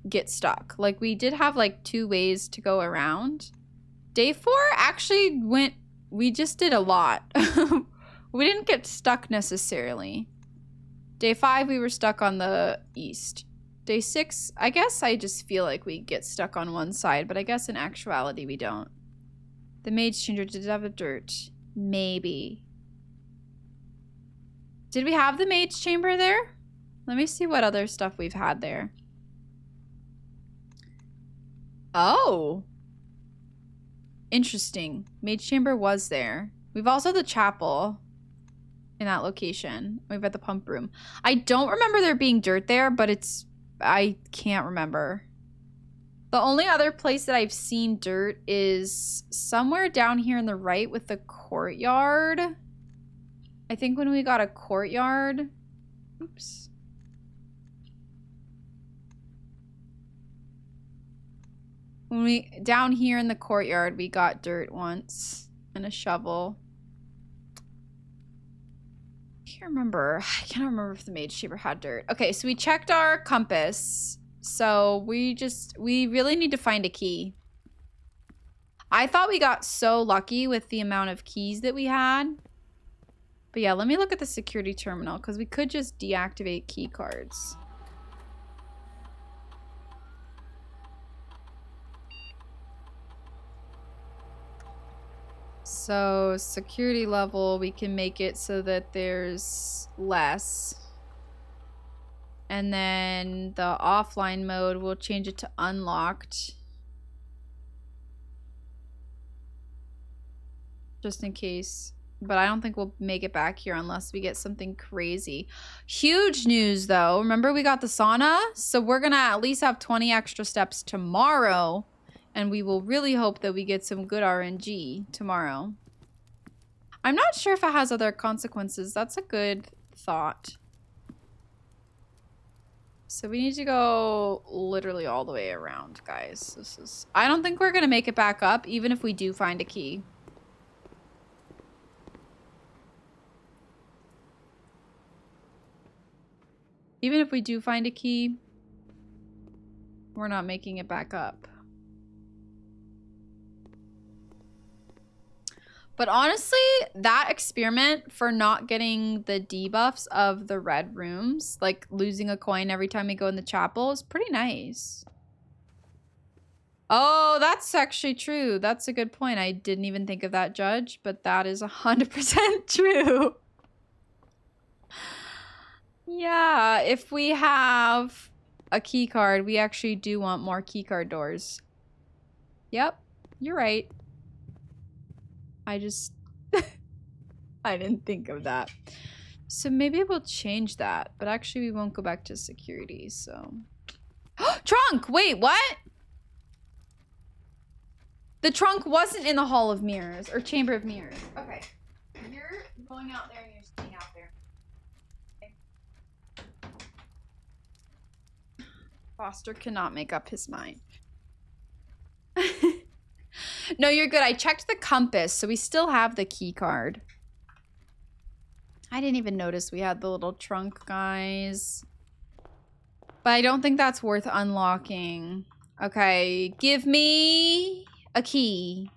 get stuck. Like we did have like 2 ways to go around. Day 4 actually we just did a lot. We didn't get stuck necessarily. Day 5, we were stuck on the east. Day 6, I guess I just feel like we get stuck on one side, but I guess in actuality we don't. The mage changer, did it have a dirt? Maybe. Did we have the mage chamber there? Let me see what other stuff we've had there. Oh. Interesting. Mage chamber was there. We've also the chapel in that location. We've got the pump room. I don't remember there being dirt there, but it's... I can't remember. The only other place that I've seen dirt is somewhere down here on the right with the courtyard. I think when we got a courtyard. Oops. When we, down here in the courtyard, we got dirt once and a shovel. I can't remember. I can't remember if the mage chamber had dirt. Okay, so we checked our compass. So we really need to find a key. I thought we got so lucky with the amount of keys that we had. But yeah, let me look at the security terminal because we could just deactivate key cards. So security level, we can make it so that there's less. And then the offline mode, we'll change it to unlocked. Just in case. But I don't think we'll make it back here unless we get something crazy. Huge news though. Remember we got the sauna? So we're gonna at least have 20 extra steps tomorrow. And we will really hope that we get some good RNG tomorrow. I'm not sure if it has other consequences. That's a good thought. So we need to go literally all the way around, guys. This is... I don't think we're going to make it back up, even if we do find a key. Even if we do find a key, we're not making it back up. But honestly, that experiment for not getting the debuffs of the red rooms, like losing a coin every time we go in the chapel, is pretty nice. Oh, that's actually true. That's a good point. I didn't even think of that, Judge, but that is 100% true. Yeah, if we have a key card, we actually do want more key card doors. Yep, you're right. I just... I didn't think of that. So maybe we'll change that. But actually, we won't go back to security, so... Trunk! Wait, what? The trunk wasn't in the Hall of Mirrors. Or Chamber of Mirrors. Okay. You're going out there and you're staying out there. Okay. Foster cannot make up his mind. No, you're good. I checked the compass, so we still have the key card. I didn't even notice we had the little trunk, guys. But I don't think that's worth unlocking. Okay, give me a key.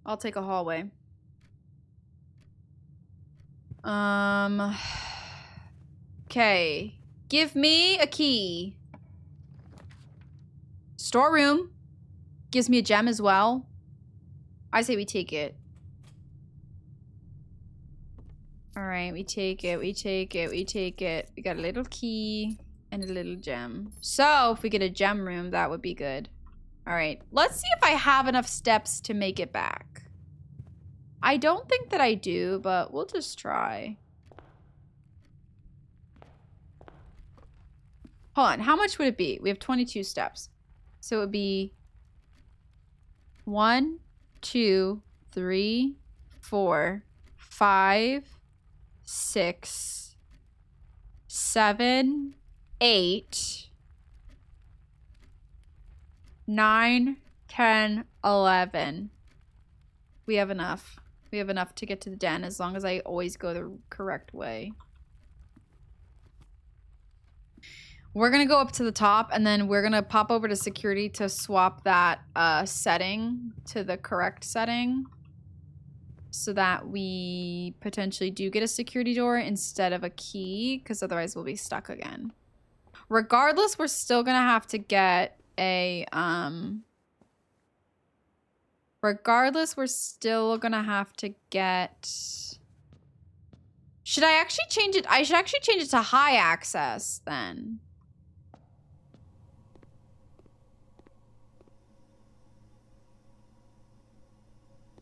I'll take a hallway. Okay. Give me a key. Storeroom. Gives me a gem as well. I say we take it. Alright, we take it, we take it, we take it. We got a little key and a little gem. So, if we get a gem room, that would be good. Alright, let's see if I have enough steps to make it back. I don't think that I do, but we'll just try. Hold on, how much would it be? We have 22 steps. So it would be 1, 2, 3, 4, 5, 6, 7, 8, 9, 10, 11. We have enough. We have enough to get to the den as long as I always go the correct way. We're going to go up to the top and then we're going to pop over to security to swap that setting to the correct setting so that we potentially do get a security door instead of a key because otherwise we'll be stuck again. Regardless, we're still going to have to get a... Regardless, we're still going to have to get... Should I actually change it? I should actually change it to high access then.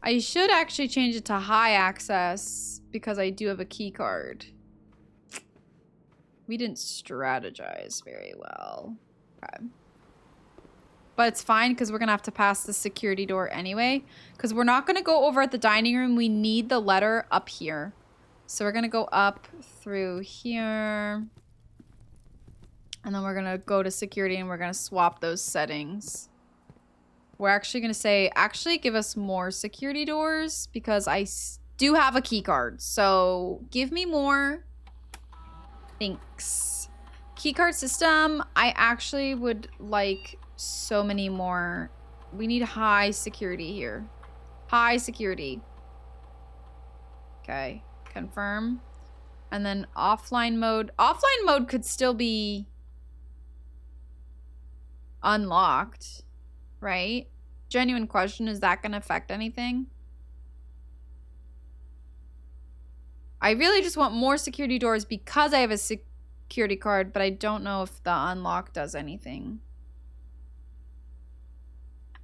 I should actually change it to high access because I do have a key card. We didn't strategize very well. Okay. But it's fine because we're going to have to pass the security door anyway. Because we're not going to go over at the dining room. We need the letter up here. So we're going to go up through here. And then we're going to go to security and we're going to swap those settings. We're actually going to say, actually give us more security doors because I do have a key card. So give me more. Thanks. Key card system. I actually would like so many more. We need high security here. High security. Okay. Confirm. And then offline mode. Offline mode could still be unlocked, right? Genuine question, is that going to affect anything? I really just want more security doors because I have a security card, but I don't know if the unlock does anything.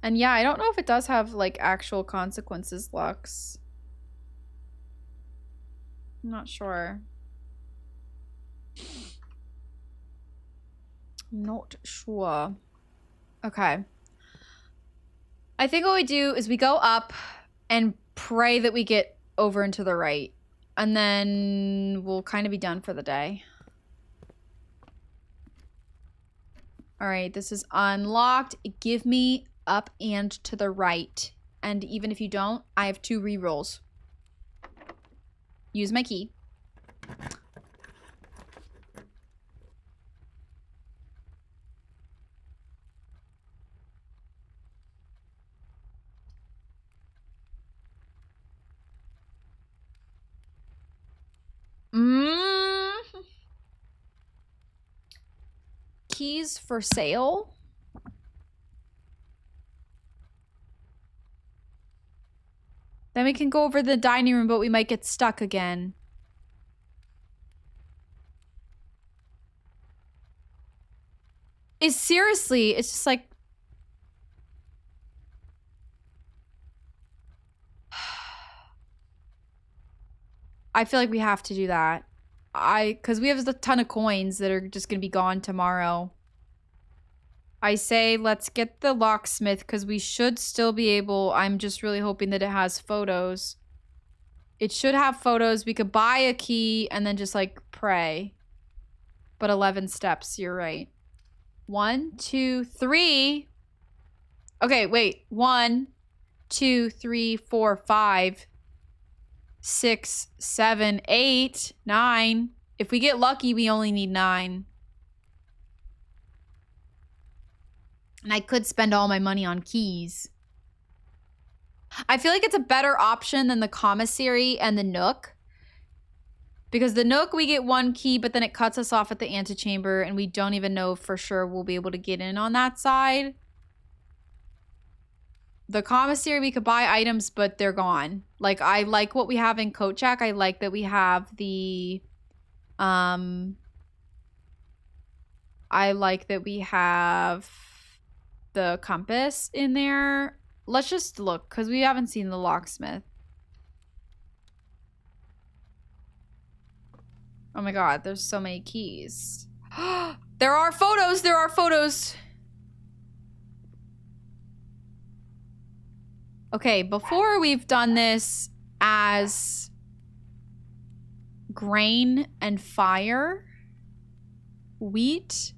And yeah, I don't know if it does have like actual consequences, Lux. I'm not sure. Not sure. Okay. I think what we do is we go up and pray that we get over and to the right. And then we'll kind of be done for the day. All right, this is unlocked. Give me up and to the right. And even if you don't, I have 2 rerolls. Use my key. Keys for sale. Then we can go over the dining room, but we might get stuck again. Seriously, it's just like... I feel like we have to do that. Because we have a ton of coins that are just going to be gone tomorrow. I say let's get the locksmith because we should still be able... I'm just really hoping that it has photos. It should have photos. We could buy a key and then just like pray. But 11 steps, you're right. 1, 2, 3. Okay, wait. 1, 2, 3, 4, 5, 6, 7, 8, 9. If we get lucky, we only need 9. And I could spend all my money on keys. I feel like it's a better option than the commissary and the Nook. Because the Nook, we get 1 key, but then it cuts us off at the antechamber, and we don't even know for sure we'll be able to get in on that side. The commissary, we could buy items, but they're gone. Like, I like what we have in Kochak. I like that we have the... I like that we have the compass in there. Let's just look, because we haven't seen the locksmith. Oh my god, there's so many keys. There are photos! There are photos! Okay, before we've done this as grain and fire. Wheat.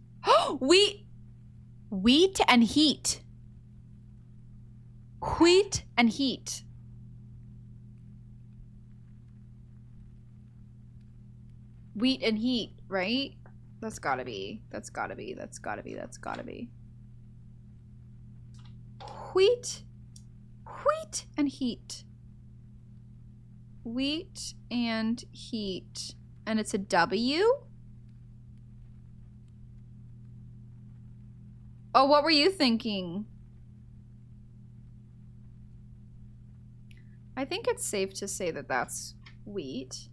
Wheat and heat. Wheat and heat. Wheat and heat, right? That's gotta be. That's gotta be. That's gotta be. That's gotta be. Wheat. Wheat and heat. Wheat and heat. And it's a W? Oh, what were you thinking? I think it's safe to say that that's wheat,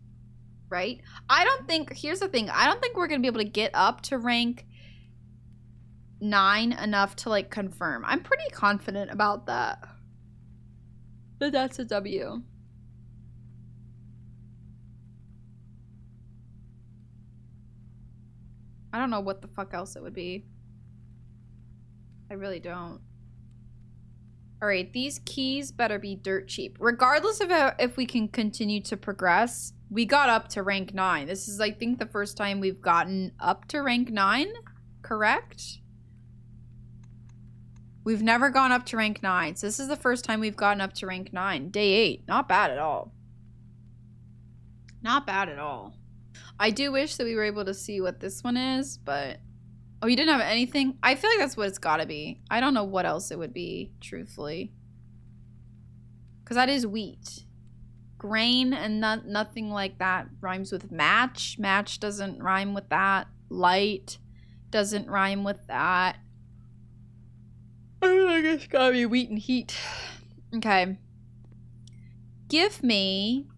right? I don't think, here's the thing, I don't think we're gonna be able to get up to rank 9 enough to like confirm. I'm pretty confident about that. But that's a W. I don't know what the fuck else it would be. I really don't. Alright, these keys better be dirt cheap. Regardless of if we can continue to progress, we got up to rank 9. This is, I think, the first time we've gotten up to rank 9. Correct? We've never gone up to rank 9. So this is the first time we've gotten up to rank 9. Day 8. Not bad at all. Not bad at all. I do wish that we were able to see what this one is, but... Oh, you didn't have anything? I feel like that's what it's gotta be. I don't know what else it would be, truthfully. Because that is wheat. Grain and nothing like that rhymes with match. Match doesn't rhyme with that. Light doesn't rhyme with that. I think it's gotta be wheat and heat. Okay. Give me...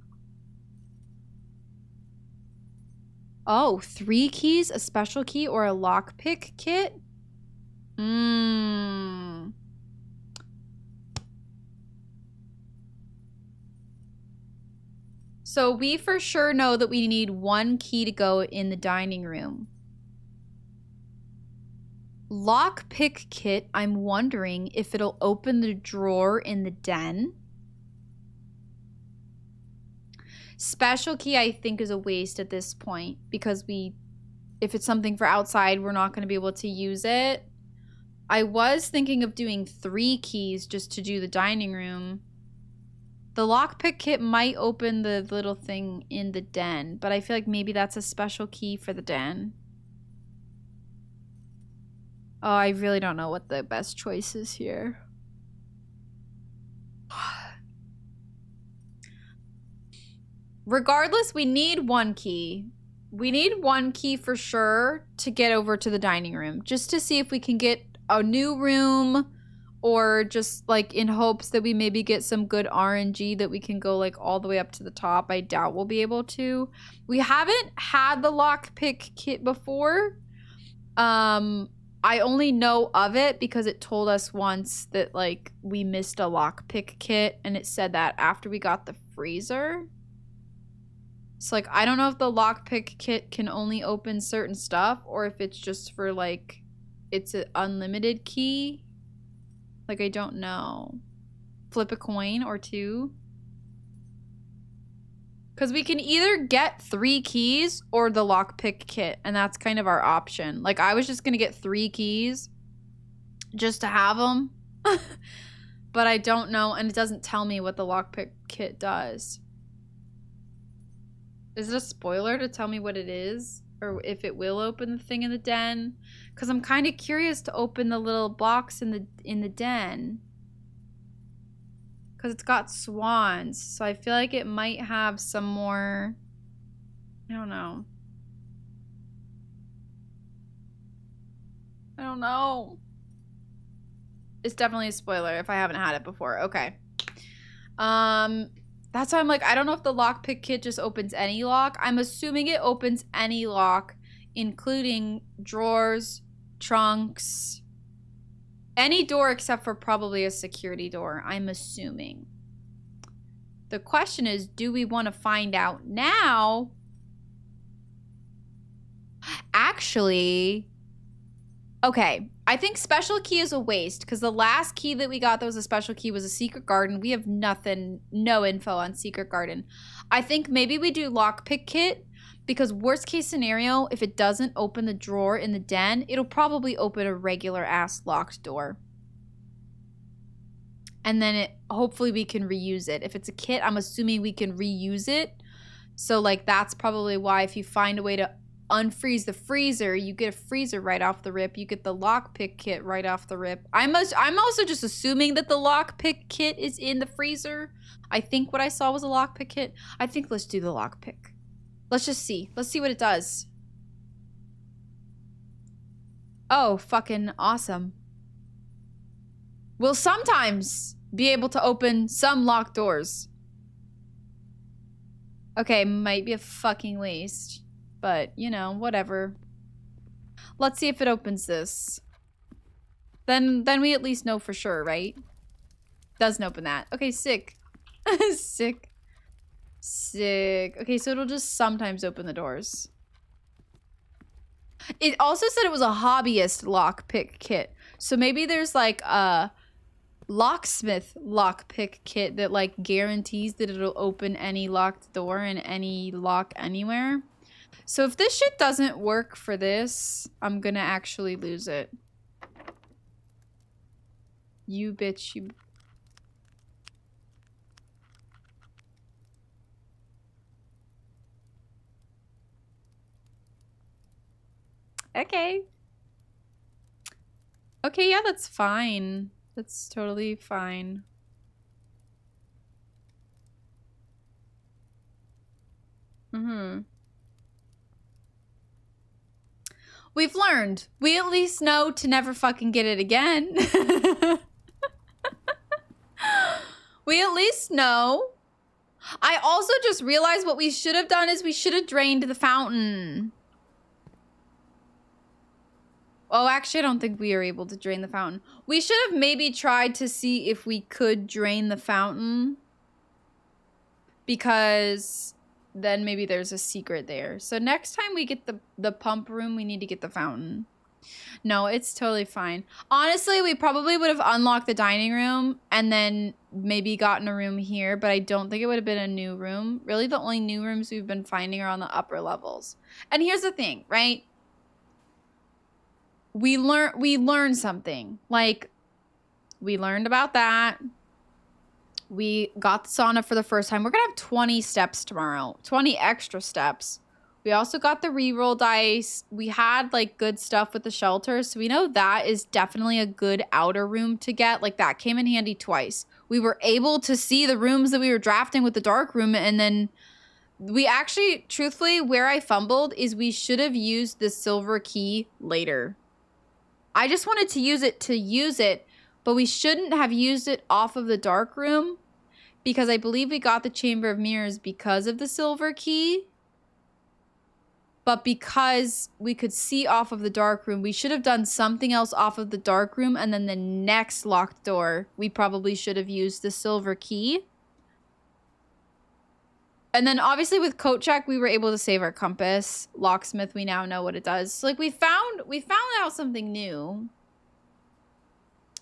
Oh, 3 keys, a special key, or a lockpick kit? So we for sure know that we need 1 key to go in the dining room. Lockpick kit, I'm wondering if it'll open the drawer in the den. Special key, I think, is a waste at this point because if it's something for outside, we're not going to be able to use it. I was thinking of doing 3 keys just to do the dining room. The lockpick kit might open the little thing in the den, but I feel like maybe that's a special key for the den. Oh, I really don't know what the best choice is here. Regardless, we need 1 key. We need 1 key for sure to get over to the dining room. Just to see if we can get a new room or just like in hopes that we maybe get some good RNG that we can go like all the way up to the top. I doubt we'll be able to. We haven't had the lockpick kit before. I only know of it because it told us once that like we missed a lockpick kit and it said that after we got the freezer. So, like, I don't know if the lockpick kit can only open certain stuff or if it's just for, like, it's an unlimited key. Like, I don't know. Flip a coin or 2. Because we can either get 3 keys or the lockpick kit, and that's kind of our option. Like, I was just going to get 3 keys just to have them. But I don't know, and it doesn't tell me what the lockpick kit does. Is it a spoiler to tell me what it is? Or if it will open the thing in the den? Because I'm kind of curious to open the little box in the den. Because it's got swans. So I feel like it might have some more... I don't know. I don't know. It's definitely a spoiler if I haven't had it before. Okay. That's why I'm like, I don't know if the lockpick kit just opens any lock. I'm assuming it opens any lock, including drawers, trunks, any door except for probably a security door, I'm assuming. The question is, do we want to find out now? Actually, okay. I think special key is a waste because the last key that we got that was a special key was a secret garden. We have nothing, no info on secret garden. I think maybe we do lockpick kit because worst case scenario, if it doesn't open the drawer in the den, it'll probably open a regular ass locked door. And then hopefully we can reuse it. If it's a kit, I'm assuming we can reuse it. So like that's probably why if you find a way to unfreeze the freezer, you get a freezer right off the rip. You get the lockpick kit right off the rip. I'm also just assuming that the lockpick kit is in the freezer. I think what I saw was a lockpick kit. I think let's do the lockpick. Let's just see. Let's see what it does. Oh, fucking awesome. We'll sometimes be able to open some locked doors. Okay, might be a fucking waste. But, you know, whatever. Let's see if it opens this. Then we at least know for sure, right? Doesn't open that. Okay, sick. Sick. Sick. Okay, so it'll just sometimes open the doors. It also said it was a hobbyist lockpick kit. So maybe there's like a locksmith lockpick kit that like guarantees that it'll open any locked door and any lock anywhere. So if this shit doesn't work for this, I'm gonna actually lose it. You bitch, you... Okay. Okay, yeah, that's fine. That's totally fine. Mm-hmm. We've learned. We at least know to never fucking get it again. We at least know. I also just realized what we should have done is we should have drained the fountain. Oh, actually, I don't think we are able to drain the fountain. We should have maybe tried to see if we could drain the fountain. Because then maybe there's a secret there. So next time we get the pump room, we need to get the fountain. No, it's totally fine. Honestly, we probably would have unlocked the dining room and then maybe gotten a room here, but I don't think it would have been a new room. Really, the only new rooms we've been finding are on the upper levels. And here's the thing, right? We learned something. Like, we learned about that. We got the sauna for the first time. We're gonna have 20 steps tomorrow. 20 extra steps. We also got the reroll dice. We had like good stuff with the shelter. So we know that is definitely a good outer room to get. Like that came in handy twice. We were able to see the rooms that we were drafting with the dark room. And then we actually, truthfully, where I fumbled is we should have used the silver key later. I just wanted to use it, but we shouldn't have used it off of the dark room because I believe we got the Chamber of Mirrors because of the silver key. But because we could see off of the dark room, we should have done something else off of the dark room, and then the next locked door, we probably should have used the silver key. And then obviously with coat check, we were able to save our compass. Locksmith, we now know what it does. So like we found out something new.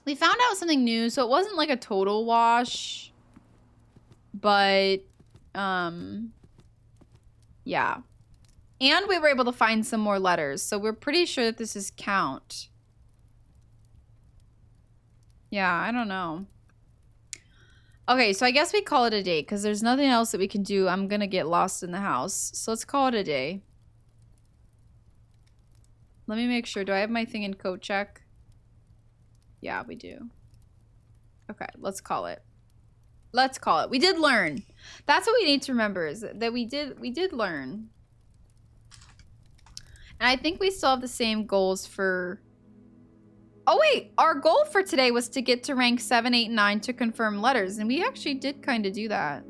We found out something new, so it wasn't like a total wash. But yeah. And we were able to find some more letters, so we're pretty sure that this is count. Yeah, I don't know. Okay, so I guess we call it a day because there's nothing else that we can do. I'm gonna get lost in the house. So let's call it a day. Let me make sure. Do I have my thing in code check? Yeah, we do. Okay, let's call it. Let's call it. We did learn. That's what we need to remember is that we did learn. And I think we still have the same goals for... Oh, wait. Our goal for today was to get to rank 7, 8, 9 to confirm letters. And we actually did kind of do that.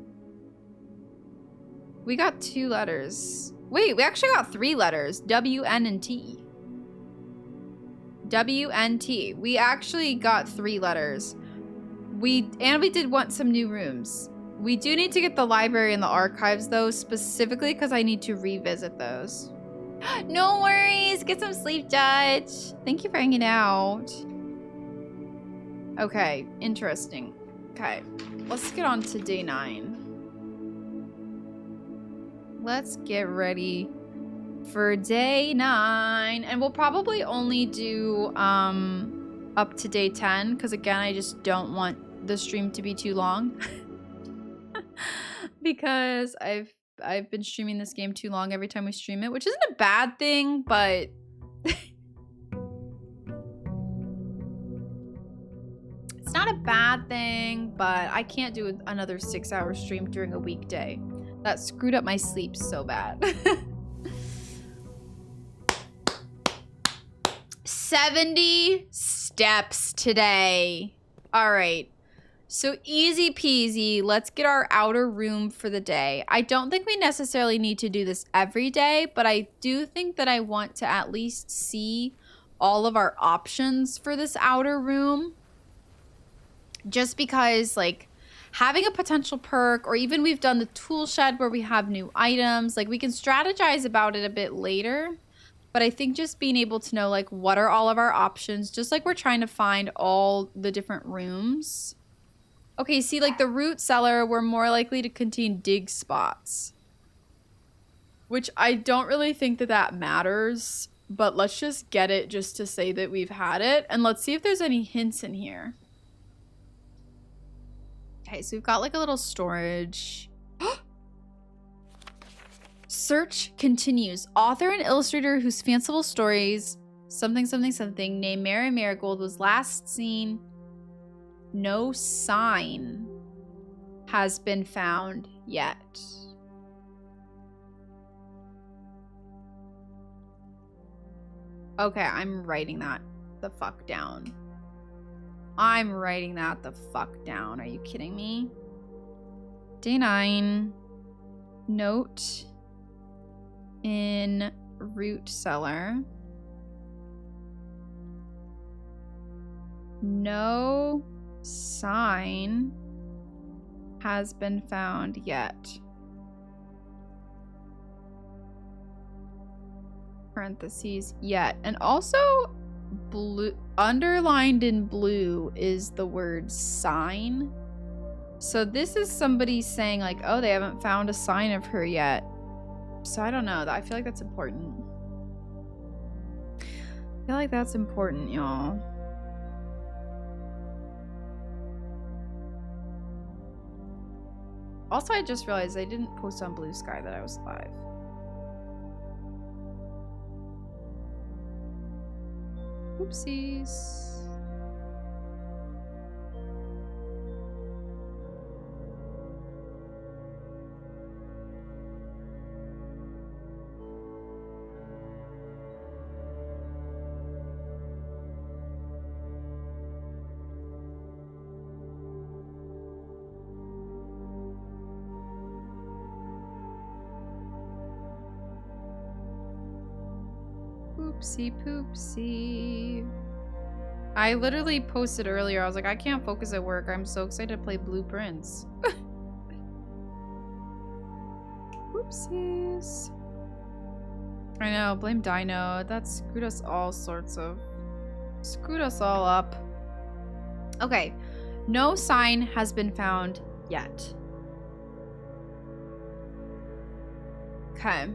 We got 2 letters. Wait, we actually got 3 letters. W, N, and T. W, N, T. We actually got 3 letters. We did want some new rooms. We do need to get the library and the archives, though, specifically because I need to revisit those. No worries. Get some sleep, Judge. Thank you for hanging out. Okay, interesting. Okay, let's get on to day 9. Let's get ready for day 9. And we'll probably only do up to day 10 because, again, I just don't want the stream to be too long. Because I've been streaming this game too long every time we stream it, which isn't a bad thing, but it's not a bad thing, but I can't do another 6-hour stream during a weekday. That screwed up my sleep so bad. 70 steps today. All right. So easy peasy, let's get our outer room for the day. I don't think we necessarily need to do this every day, but I do think that I want to at least see all of our options for this outer room. Just because, like, having a potential perk, or even we've done the tool shed where we have new items. Like, we can strategize about it a bit later. But I think just being able to know, like, what are all of our options, just like we're trying to find all the different rooms. Okay, see, like the root cellar, we're more likely to contain dig spots. Which I don't really think that that matters. But let's just get it just to say that we've had it. And let's see if there's any hints in here. Okay, so we've got like a little storage. Search continues. Author and illustrator whose fanciful stories, something, something, something, named Mary Marigold was last seen. No sign has been found yet. Okay, I'm writing that the fuck down. I'm writing that the fuck down. Are you kidding me? Day 9. Note in root cellar. No sign has been found yet. Parentheses, yet. And also blue, underlined in blue is the word sign. So this is somebody saying like, oh, they haven't found a sign of her yet. So I don't know. I feel like that's important. I feel like that's important, y'all. Also, I just realized I didn't post on Blue Sky that I was live. Oopsies. Oopsie poopsie. I literally posted earlier. I was like, I can't focus at work. I'm so excited to play Blueprints. Oopsies. I know. Blame Dino. That screwed us all sorts of. Screwed us all up. Okay. No sign has been found yet. Okay.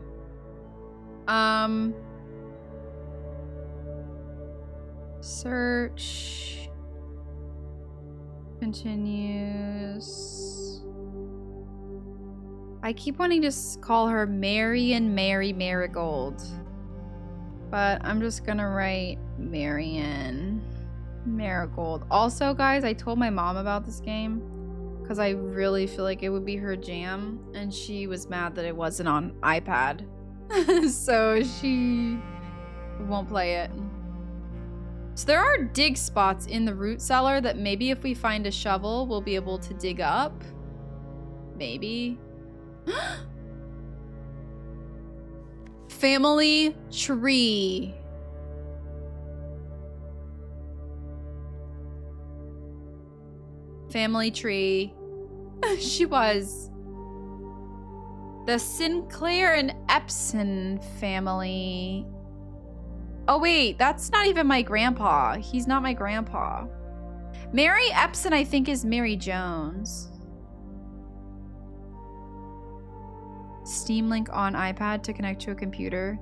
Search continues. I keep wanting to call her Mary and Mary Marigold, but I'm just gonna write Marian Marigold. Also, guys, I told my mom about this game because I really feel like it would be her jam, and she was mad that it wasn't on iPad. So she won't play it. So there are dig spots in the root cellar that maybe if we find a shovel, we'll be able to dig up. Maybe. Family tree. Family tree. She was. The Sinclair and Epson family. Oh, wait. That's not even my grandpa. He's not my grandpa. Mary Epson, I think, is Mary Jones. Steam link on iPad to connect to a computer.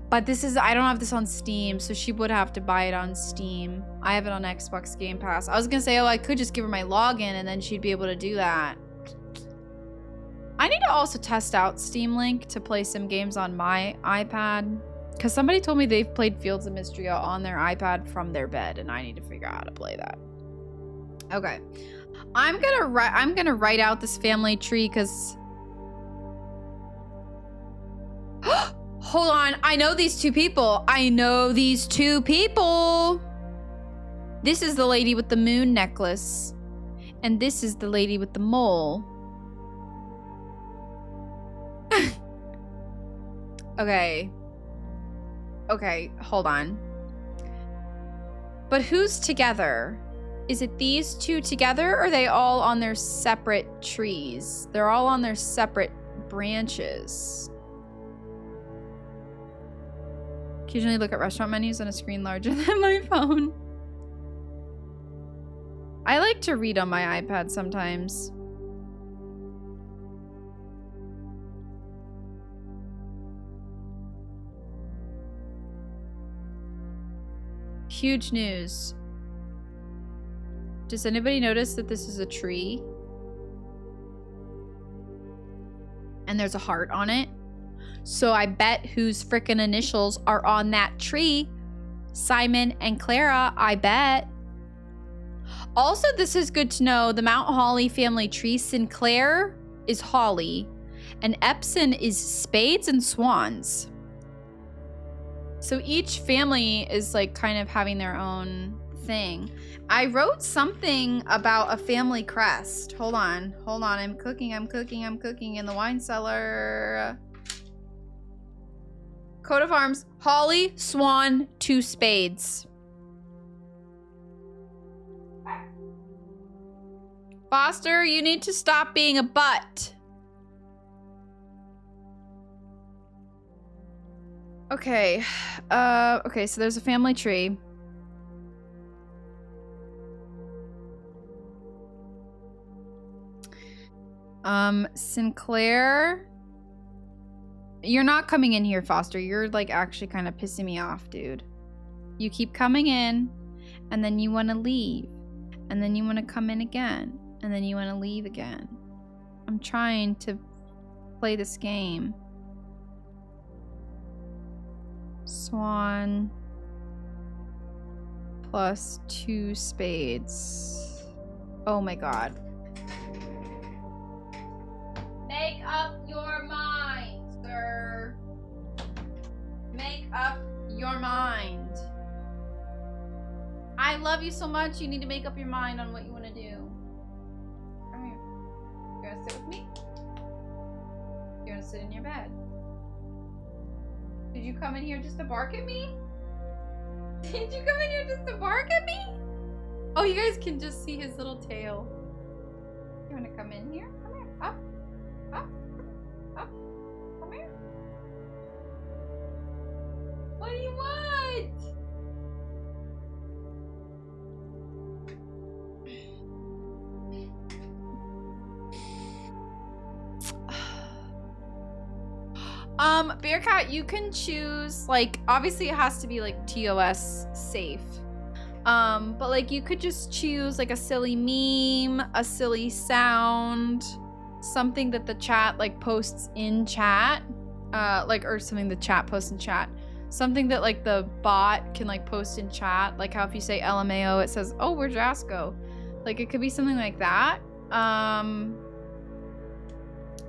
But this is, I don't have this on Steam, so she would have to buy it on Steam. I have it on Xbox Game Pass. I was gonna say, oh, I could just give her my login and then she'd be able to do that. I need to also test out Steam Link to play some games on my iPad. Because somebody told me they've played Fields of Mystria on their iPad from their bed, and I need to figure out how to play that. Okay. I'm gonna write out this family tree because hold on, I know these two people. I know these two people. This is the lady with the moon necklace. And this is the lady with the mole. Okay. Okay, hold on. But who's together? Is it these two together, or are they all on their separate trees? They're all on their separate branches. Occasionally look at restaurant menus on a screen larger than my phone. I like to read on my iPad sometimes. Huge news. Does anybody notice that this is a tree? And there's a heart on it? So I bet whose frickin' initials are on that tree. Simon and Clara, I bet. Also, this is good to know. The Mount Holly family tree, Sinclair is holly, and Epson is spades and swans. So each family is like kind of having their own thing. I wrote something about a family crest. Hold on. I'm cooking in the wine cellar. Coat of arms, holly, swan, 2 spades. Foster, you need to stop being a butt. Okay. Okay, so there's a family tree. Sinclair. You're not coming in here, Foster. You're like actually kind of pissing me off, dude. You keep coming in, and then you want to leave. And then you want to come in again. And then you want to leave again. I'm trying to play this game. Swan plus 2 spades. Oh my god. Make up your mind, sir. Make up your mind. I love you so much, you need to make up your mind on what you want to do. Come here. You want to sit with me? You want to sit in your bed? Did you come in here just to bark at me? Did you come in here just to bark at me? Oh, you guys can just see his little tail. You want to come in here? Come here. Up. Up. Up. Come here. What do you want? Bearcat, you can choose, like, obviously it has to be like TOS safe. But like you could just choose like a silly meme, a silly sound, something that the chat like posts in chat, or something the chat posts in chat. Something that like the bot can like post in chat, like how if you say LMAO, it says, "Oh, we're Jasco." Like it could be something like that.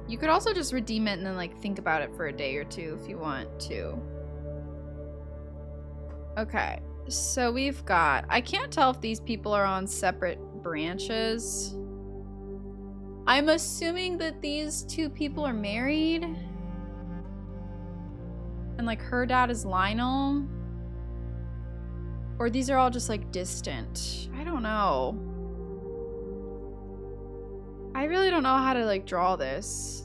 You could also just redeem it and then like think about it for a day or two if you want to. Okay, so we've got, I can't tell if these people are on separate branches. I'm assuming that these 2 people are married. And like her dad is Lionel. Or these are all just like distant. I don't know. I really don't know how to like draw this.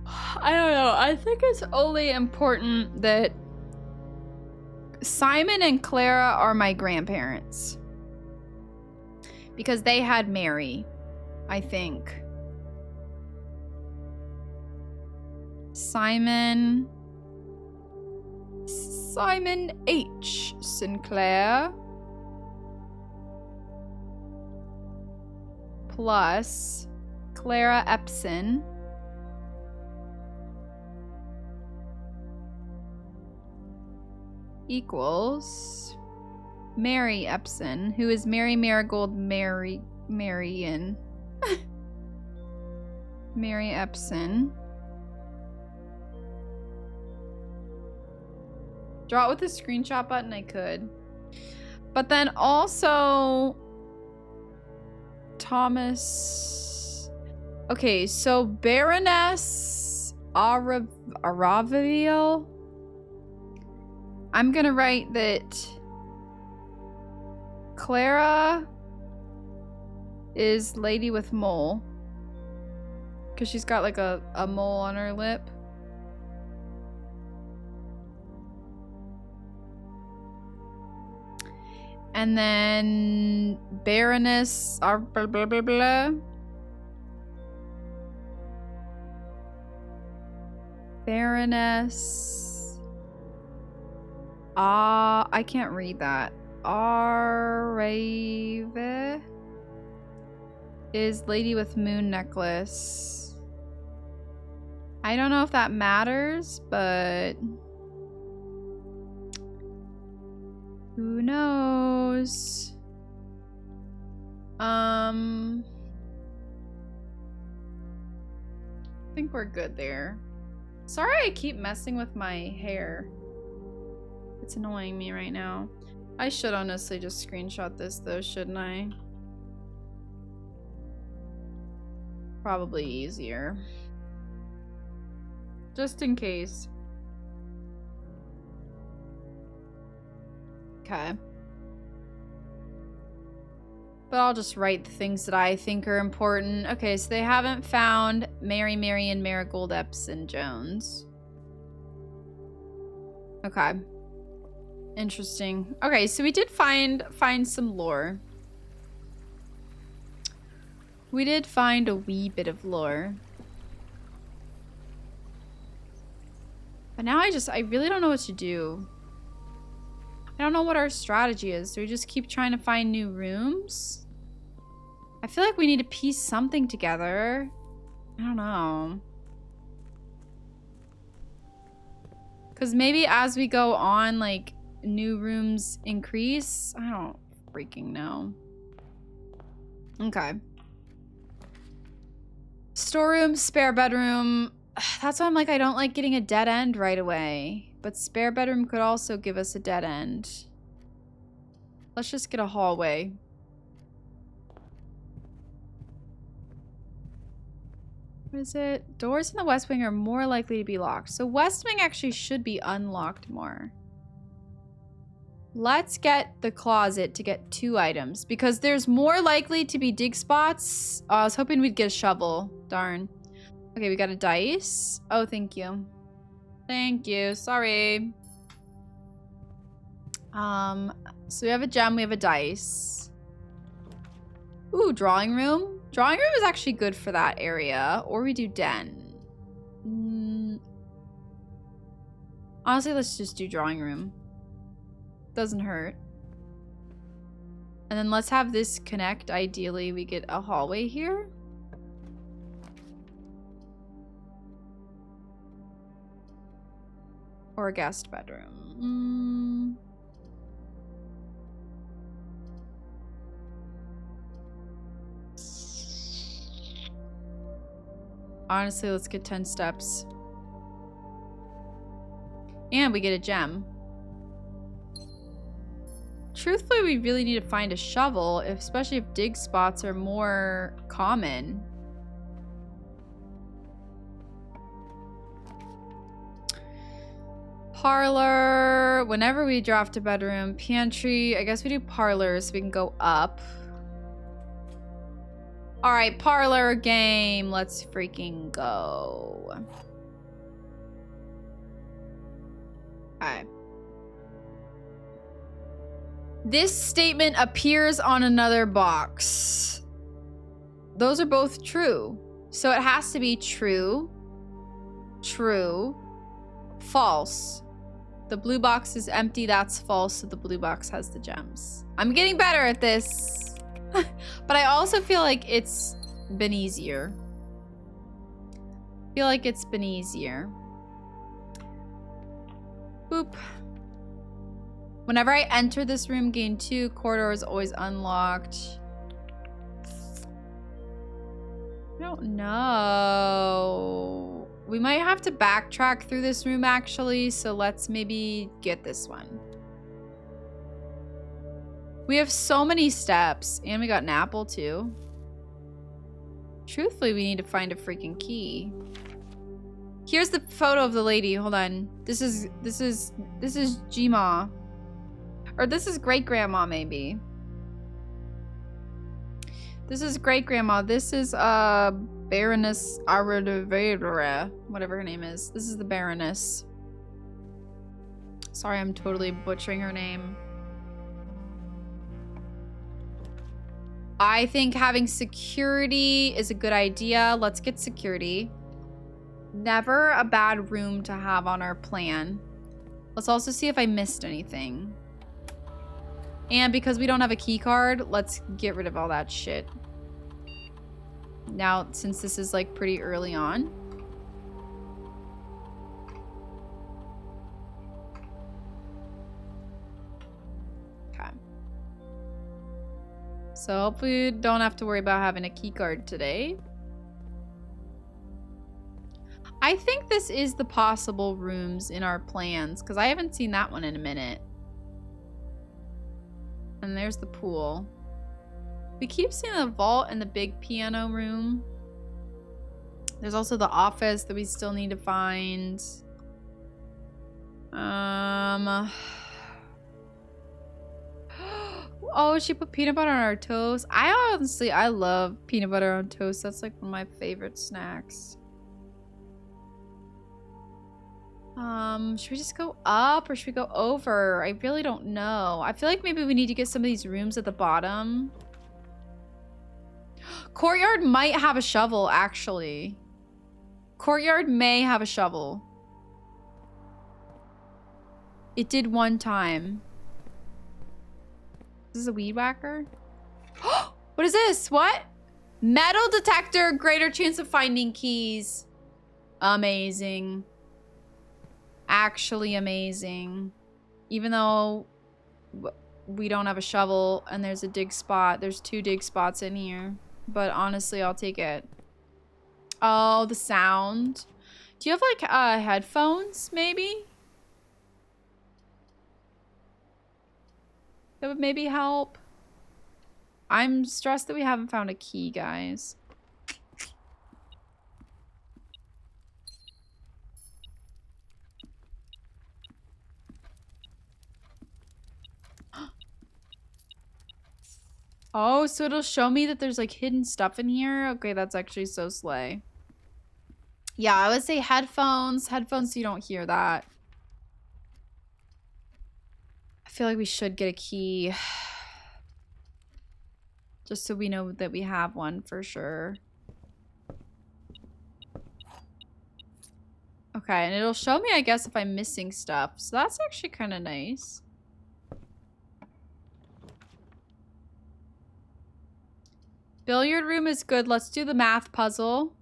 I don't know. I think it's only important that Simon and Clara are my grandparents. Because they had Mary, I think. Simon H. Sinclair plus Clara Epson equals Mary Epson, who is Mary Marigold Marian. Mary Epson. Draw it with the screenshot button, I could. But then also Thomas. Okay, so Baroness Araviel. I'm gonna write that Clara is lady with mole. Because she's got like a mole on her lip. And then Baroness blah blah blah blah. Baroness. I can't read that. Arave is lady with moon necklace. I don't know if that matters, but who knows? I think we're good there. Sorry I keep messing with my hair. It's annoying me right now. I should honestly just screenshot this though, shouldn't I? Probably easier. Just in case. Okay. But I'll just write the things that I think are important. Okay, so they haven't found Mary, Marion, Marigold, Epps, and Jones. Okay. Interesting. Okay, so we did find some lore. We did find a wee bit of lore. But now I really don't know what to do. I don't know what our strategy is. Do we just keep trying to find new rooms? I feel like we need to piece something together. I don't know. Because maybe as we go on, like, new rooms increase. I don't freaking know. Okay. Storeroom, spare bedroom. That's why I'm like, I don't like getting a dead end right away. But spare bedroom could also give us a dead end. Let's just get a hallway. What is it? Doors in the West Wing are more likely to be locked. So West Wing actually should be unlocked more. Let's get the closet to get 2 items. Because there's more likely to be dig spots. Oh, I was hoping we'd get a shovel. Darn. Okay, we got a dice. Oh, thank you. Thank you. Sorry. So we have a gem, we have a dice. Ooh, drawing room. Drawing room is actually good for that area. Or we do den. Honestly, let's just do drawing room. Doesn't hurt. And then let's have this connect. Ideally, we get a hallway here. Or a guest bedroom. Honestly, let's get 10 steps. And we get a gem. Truthfully, we really need to find a shovel, especially if dig spots are more common. Parlor. Whenever we draft a bedroom. Pantry. I guess we do parlor so we can go up. Alright, parlor game. Let's freaking go. Alright. This statement appears on another box. Those are both true. So it has to be true. True. False. The blue box is empty. That's false. So the blue box has the gems. I'm getting better at this. But I also feel like it's been easier. Feel like it's been easier. Boop. Whenever I enter this room, gain 2. Corridor is always unlocked. I don't know. We might have to backtrack through this room, actually. So let's maybe get this one. We have so many steps. And we got an apple, too. Truthfully, we need to find a freaking key. Here's the photo of the lady. Hold on. This is Jima. Or this is great grandma, maybe. This is great grandma. This is Baroness Aradavera, whatever her name is. This is the Baroness. Sorry, I'm totally butchering her name. I think having security is a good idea. Let's get security. Never a bad room to have on our plan. Let's also see if I missed anything. And because we don't have a key card, let's get rid of all that shit. Now, since this is like pretty early on. Okay. So hopefully we don't have to worry about having a key card today. I think this is the possible rooms in our plans because I haven't seen that one in a minute. And there's the pool. We keep seeing the vault and the big piano room. There's also the office that we still need to find. Oh, she put peanut butter on our toast. I love peanut butter on toast. That's like one of my favorite snacks. Should we just go up or should we go over? I really don't know. I feel like maybe we need to get some of these rooms at the bottom. Courtyard might have a shovel, actually. Courtyard may have a shovel. It did one time. This is a weed whacker? What is this? What? Metal detector, greater chance of finding keys. Amazing. Actually amazing. Even though we don't have a shovel and there's a dig spot. There's 2 dig spots in here. But honestly, I'll take it. Oh, the sound. Do you have like headphones maybe? That would maybe help. I'm stressed that we haven't found a key, guys. Oh, so it'll show me that there's like hidden stuff in here? Okay, that's actually so slay. Yeah, I would say headphones. Headphones so you don't hear that. I feel like we should get a key. Just so we know that we have one for sure. Okay, and it'll show me, I guess, if I'm missing stuff. So that's actually kind of nice. Billiard room is good. Let's do the math puzzle.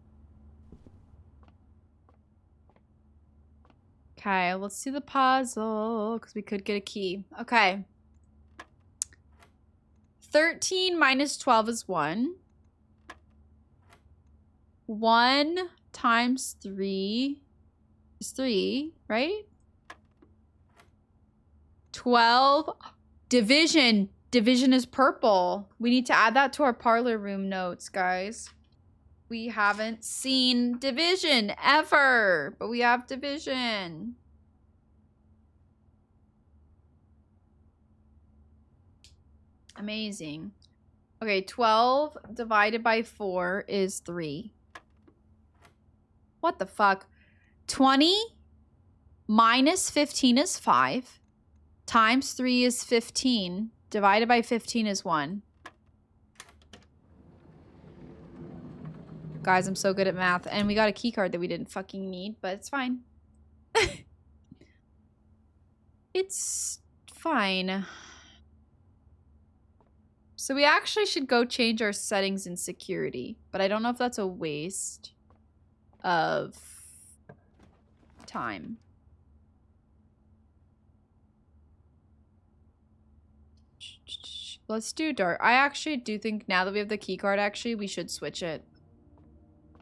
Okay, let's do the puzzle because we could get a key. Okay. 13 minus 12 is 1. 1 times 3 is 3, right? 12. Division. Division is purple. We need to add that to our parlor room notes, guys. We haven't seen division ever, but we have division. Amazing. Okay, 12 divided by 4 is 3. What the fuck? 20 minus 15 is 5. Times 3 is 15. Divided by 15 is 1. Guys, I'm so good at math. And we got a key card that we didn't fucking need, but it's fine. It's fine. So we actually should go change our settings in security. But I don't know if that's a waste of time. Let's do dark. I actually do think now that we have the key card, actually, we should switch it.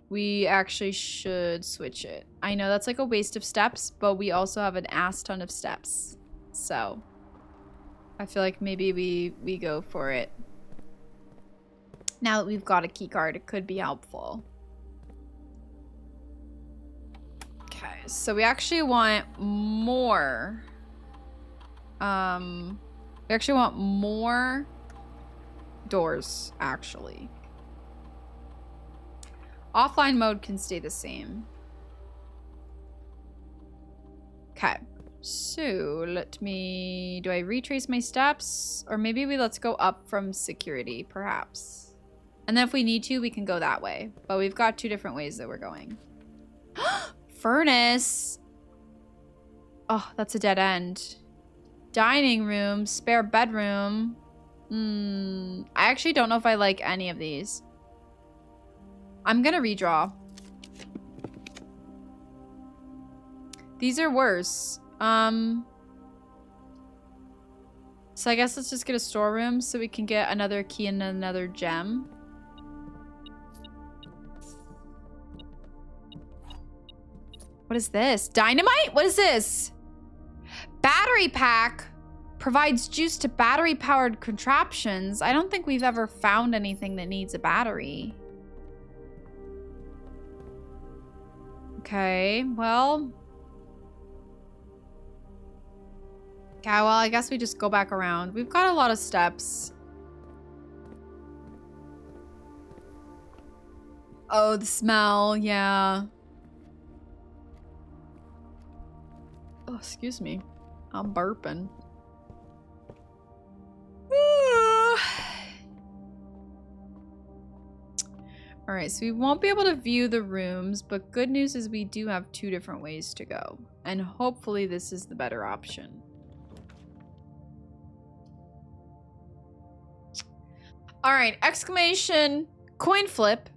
We actually should switch it. I know that's like a waste of steps, but we also have an ass ton of steps. So I feel like maybe we go for it. Now that we've got a key card, it could be helpful. so we actually want more. We actually want more doors, actually. Offline mode can stay the same. Okay. So let me, do I retrace my steps? Or maybe let's go up from security, perhaps. And then if we need to, we can go that way. But we've got 2 different ways that we're going. Furnace. Oh, that's a dead end. Dining room, spare bedroom. I actually don't know if I like any of these. I'm gonna redraw. These are worse. So I guess let's just get a storeroom so we can get another key and another gem. What is this? Dynamite? What is this? Battery pack provides juice to battery-powered contraptions. I don't think we've ever found anything that needs a battery. Okay, well. Okay, well, I guess we just go back around. We've got a lot of steps. Oh, the smell, yeah. Oh, excuse me. I'm burping. All right, so we won't be able to view the rooms, but good news is we do have 2 different ways to go. And hopefully this is the better option. All right, exclamation, coin flip.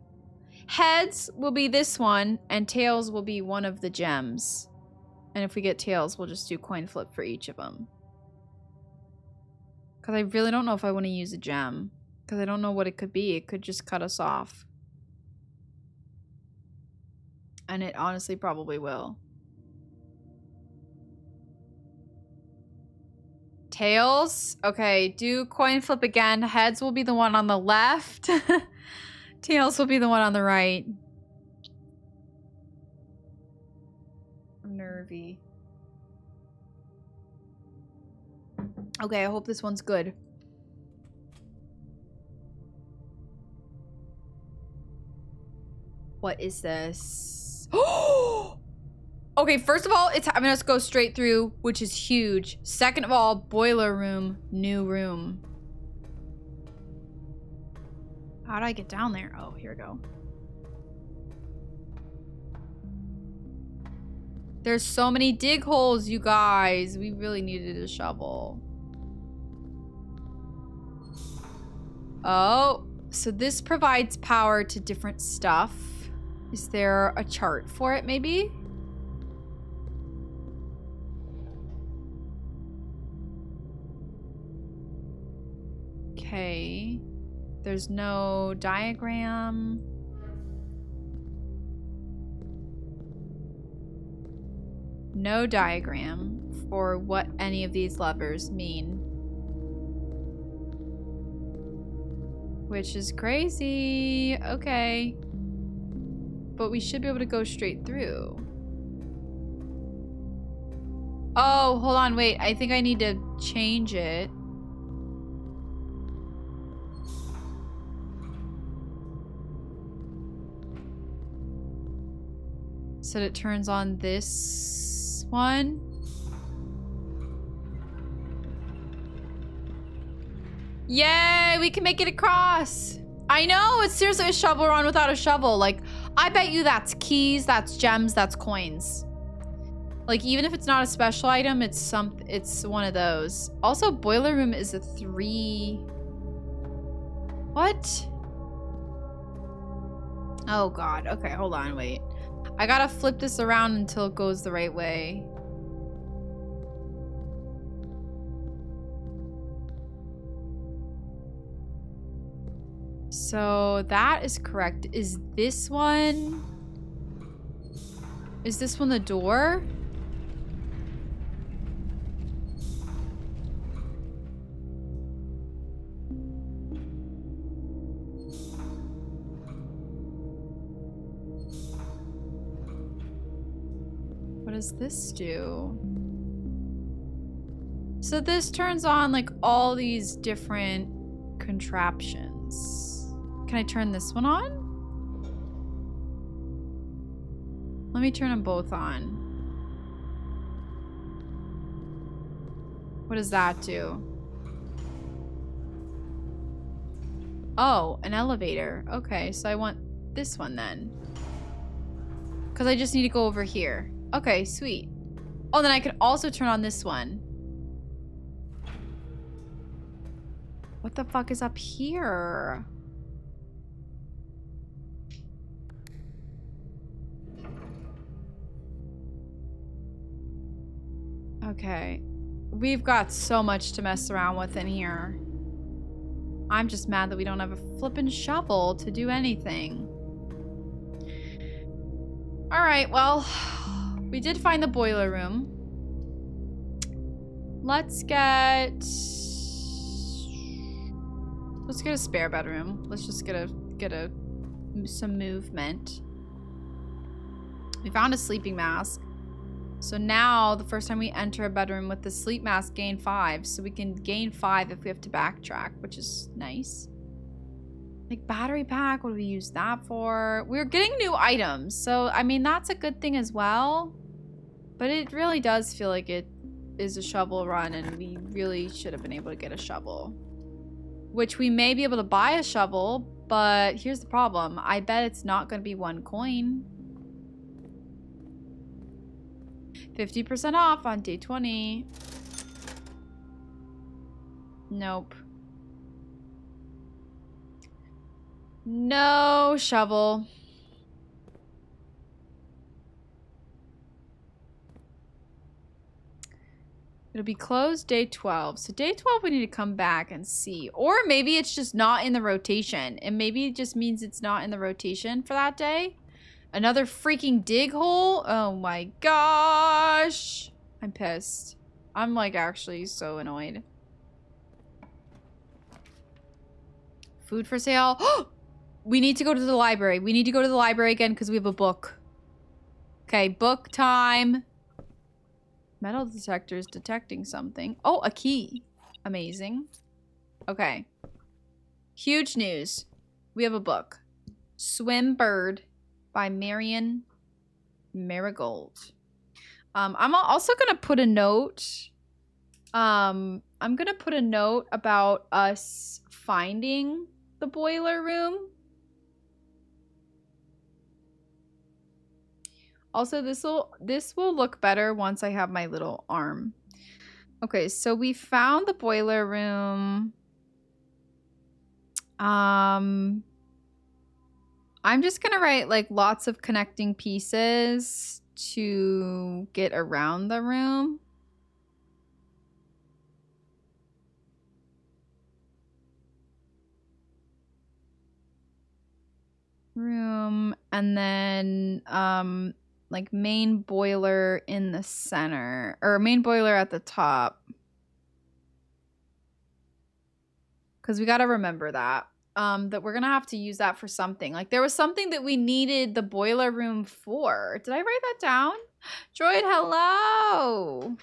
Heads will be this one, and tails will be one of the gems. And if we get tails, we'll just do coin flip for each of them. Because I really don't know if I want to use a gem. Because I don't know what it could be. It could just cut us off. And it honestly probably will. Tails. Okay, do coin flip again. Heads will be the one on the left. Tails will be the one on the right. I'm nervy. Okay, I hope this one's good. What is this? Okay, first of all, it's having us go straight through, which is huge. Second of all, boiler room, new room. How do I get down there? Oh, here we go. There's so many dig holes, you guys. We really needed a shovel. Oh, so this provides power to different stuff. Is there a chart for it, maybe? Okay. There's no diagram. No diagram for what any of these levers mean. Which is crazy. Okay. But we should be able to go straight through. Oh, hold on, wait. I think I need to change it. So that it turns on this one. Yay, we can make it across. I know, it's seriously a shovel run without a shovel. Like, I bet you that's keys, that's gems, that's coins. Like, even if it's not a special item, it's one of those. Also, boiler room is a 3. What? Oh God, okay, hold on, wait. I gotta flip this around until it goes the right way. So that is correct. Is this one? Is this one the door? What does this do? So this turns on like all these different contraptions. Can I turn this one on? Let me turn them both on. What does that do? Oh, an elevator. Okay, so I want this one then. Because I just need to go over here. Okay, sweet. Oh, then I can also turn on this one. What the fuck is up here? Okay. We've got so much to mess around with in here. I'm just mad that we don't have a flippin' shovel to do anything. Alright, well, we did find the boiler room. Let's get a spare bedroom. Let's just get some movement. We found a sleeping mask. So now, the first time we enter a bedroom with the sleep mask, gain 5. So we can gain 5 if we have to backtrack, which is nice. Like, battery pack, what do we use that for? We're getting new items. So, I mean, that's a good thing as well. But it really does feel like it is a shovel run, and we really should have been able to get a shovel. Which we may be able to buy a shovel, but here's the problem. I bet it's not going to be 1 coin. 50% off on day 20. Nope. No shovel. It'll be closed day 12. So day 12 we need to come back and see. Or maybe it's just not in the rotation. And maybe it just means it's not in the rotation for that day. Another freaking dig hole? Oh my gosh. I'm pissed. I'm like actually so annoyed. Food for sale. We need to go to the library. We need to go to the library again because we have a book. Okay, book time. Metal detector is detecting something. Oh, a key. Amazing. Okay. Huge news. We have a book. Swim Bird by Marion Marigold. I'm also gonna put a note. I'm gonna put a note about us finding the boiler room. Also, this will look better once I have my little arm. Okay, so we found the boiler room. I'm just gonna write like lots of connecting pieces to get around the room. And then like main boiler in the center, or main boiler at the top. Because we gotta remember that. That we're gonna have to use that for something. Like there was something that we needed the boiler room for. Did I write that down? Droid, hello!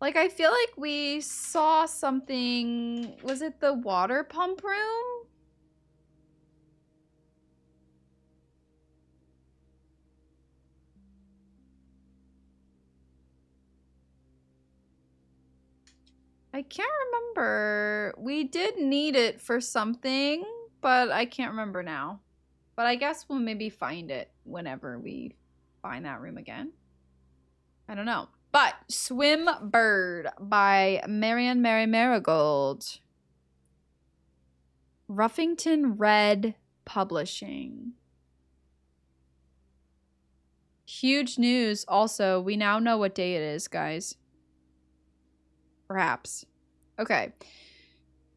Like I feel like we saw something. Was it the water pump room? I can't remember. We did need it for something, but I can't remember now. But I guess we'll maybe find it whenever we find that room again. I don't know. But Swim Bird by Marion Marigold. Ruffington Red Publishing. Huge news. Also, we now know what day it is, guys. Perhaps. Okay.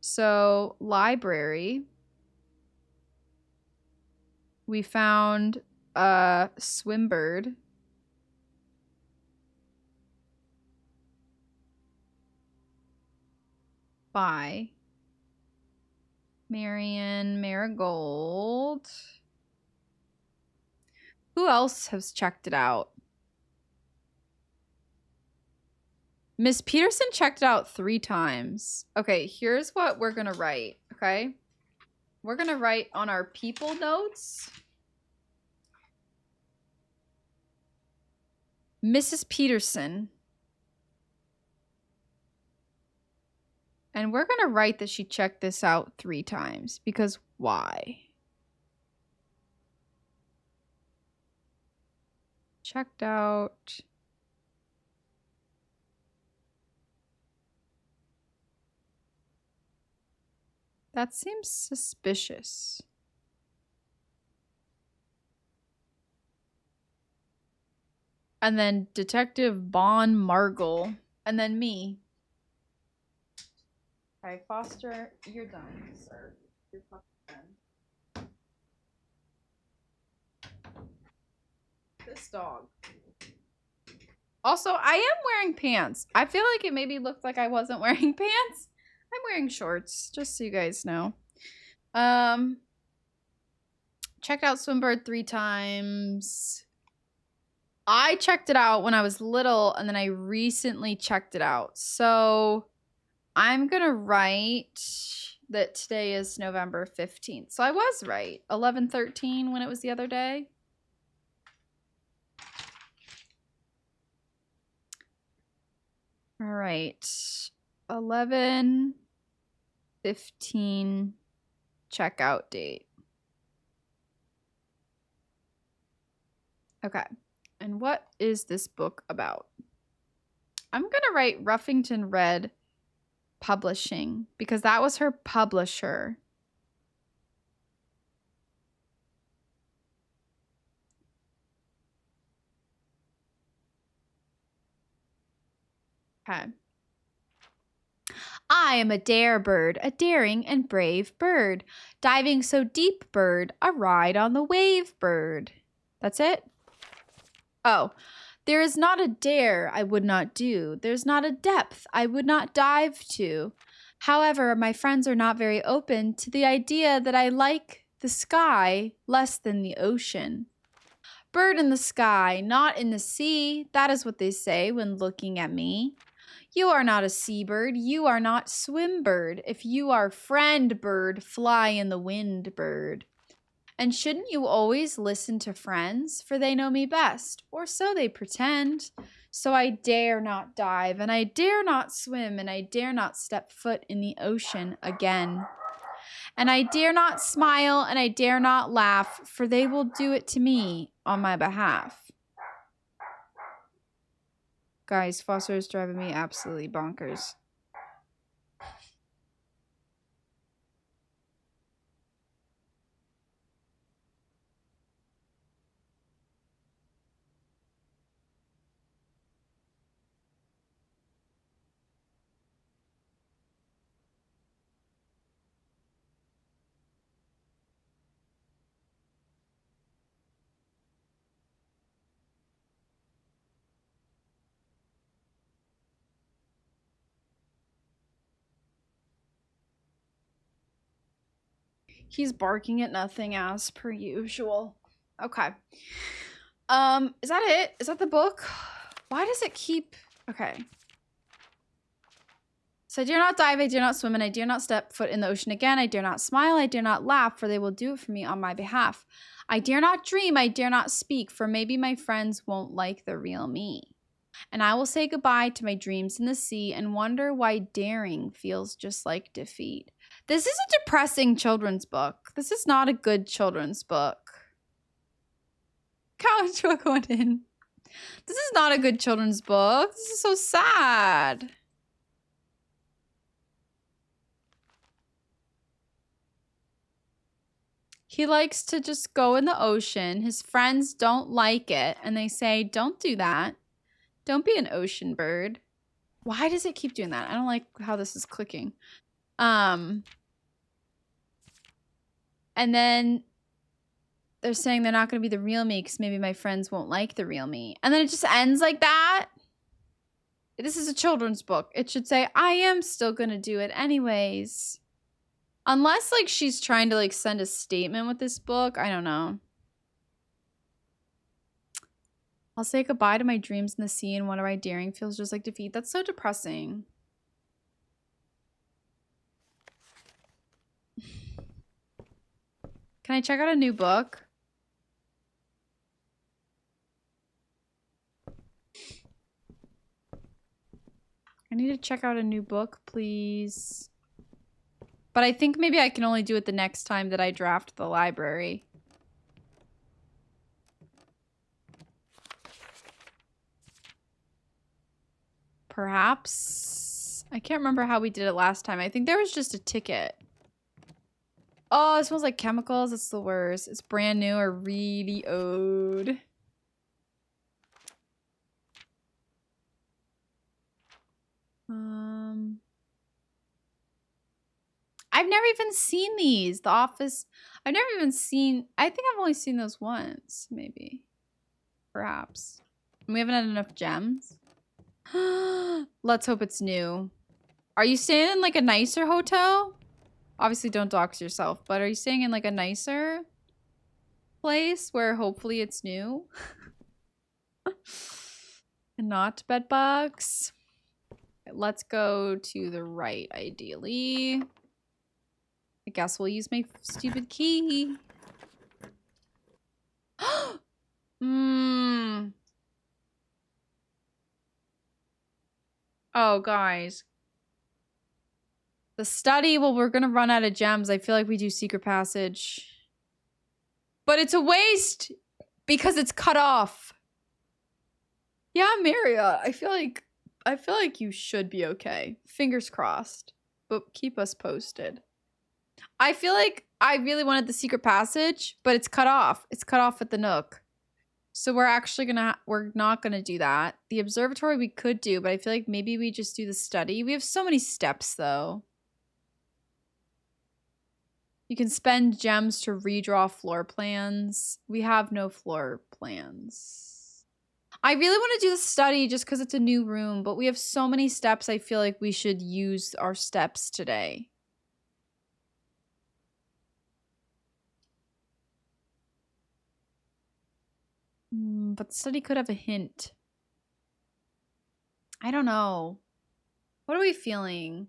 So, library. We found a Swimbird. By Marion Marigold. Who else has checked it out? Miss Peterson checked it out 3 times. Okay, here's what we're gonna write, okay? We're gonna write on our people notes. Mrs. Peterson. And we're gonna write that she checked this out 3 times, because why? Checked out. That seems suspicious. And then Detective Bon Margle. And then me. Okay, Foster, you're done, sir. You're fucking done. This dog. Also, I am wearing pants. I feel like it maybe looked like I wasn't wearing pants. I'm wearing shorts, just so you guys know. Checked out Swimbird 3 times. I checked it out when I was little, and then I recently checked it out. So I'm gonna write that today is November 15th. So I was right. 11/13 when it was the other day. All right. 11/15 checkout date. Okay. And what is this book about? I'm going to write Ruffington Red Publishing because that was her publisher. Okay. I am a dare bird, a daring and brave bird. Diving so deep bird, a ride on the wave bird. That's it? Oh. There is not a dare I would not do. There's not a depth I would not dive to. However, my friends are not very open to the idea that I like the sky less than the ocean. Bird in the sky, not in the sea. That is what they say when looking at me. You are not a seabird. You are not swim bird. If you are friend bird, fly in the wind bird. And shouldn't you always listen to friends? For they know me best, or so they pretend. So I dare not dive, and I dare not swim, and I dare not step foot in the ocean again. And I dare not smile, and I dare not laugh, for they will do it to me on my behalf. Guys, Foster is driving me absolutely bonkers. He's barking at nothing as per usual. Okay. Is that it? Is that the book? Why does it keep... Okay. So I dare not dive, I dare not swim, and I dare not step foot in the ocean again. I dare not smile, I dare not laugh, for they will do it for me on my behalf. I dare not dream, I dare not speak, for maybe my friends won't like the real me. And I will say goodbye to my dreams in the sea and wonder why daring feels just like defeat. This is a depressing children's book. This is not a good children's book. Couch going in. This is not a good children's book. This is so sad. He likes to just go in the ocean. His friends don't like it, and they say, don't do that. Don't be an ocean bird. Why does it keep doing that? I don't like how this is clicking. And then they're saying they're not going to be the real me because maybe my friends won't like the real me. And then it just ends like that. This is a children's book. It should say, I am still going to do it anyways. Unless, like, she's trying to, like, send a statement with this book. I don't know. I'll say goodbye to my dreams in the sea, and what am I daring feels just like defeat. That's so depressing. Can I check out a new book? I need to check out a new book, please. But I think maybe I can only do it the next time that I draft the library. Perhaps. I can't remember how we did it last time. I think there was just a ticket. Oh, it smells like chemicals. It's the worst. It's brand new or really old. I've never even seen these. The Office. I've never even seen. I think I've only seen those once, maybe. Perhaps. And we haven't had enough gems. Let's hope it's new. Are you staying in like a nicer hotel? Obviously don't dox yourself, but are you staying in like a nicer place where hopefully it's new? And not bed bugs. Let's go to the right, ideally. I guess we'll use my stupid key. Oh, guys. The study, well, we're gonna run out of gems. I feel like we do secret passage. But it's a waste because it's cut off. Yeah, Maria, I feel like you should be okay. Fingers crossed. But keep us posted. I feel like I really wanted the secret passage, but it's cut off. It's cut off at the Nook. So we're not gonna do that. The observatory we could do, but I feel like maybe we just do the study. We have so many steps though. You can spend gems to redraw floor plans. We have no floor plans. I really want to do the study just because it's a new room, but we have so many steps. I feel like we should use our steps today. But the study could have a hint. I don't know. What are we feeling?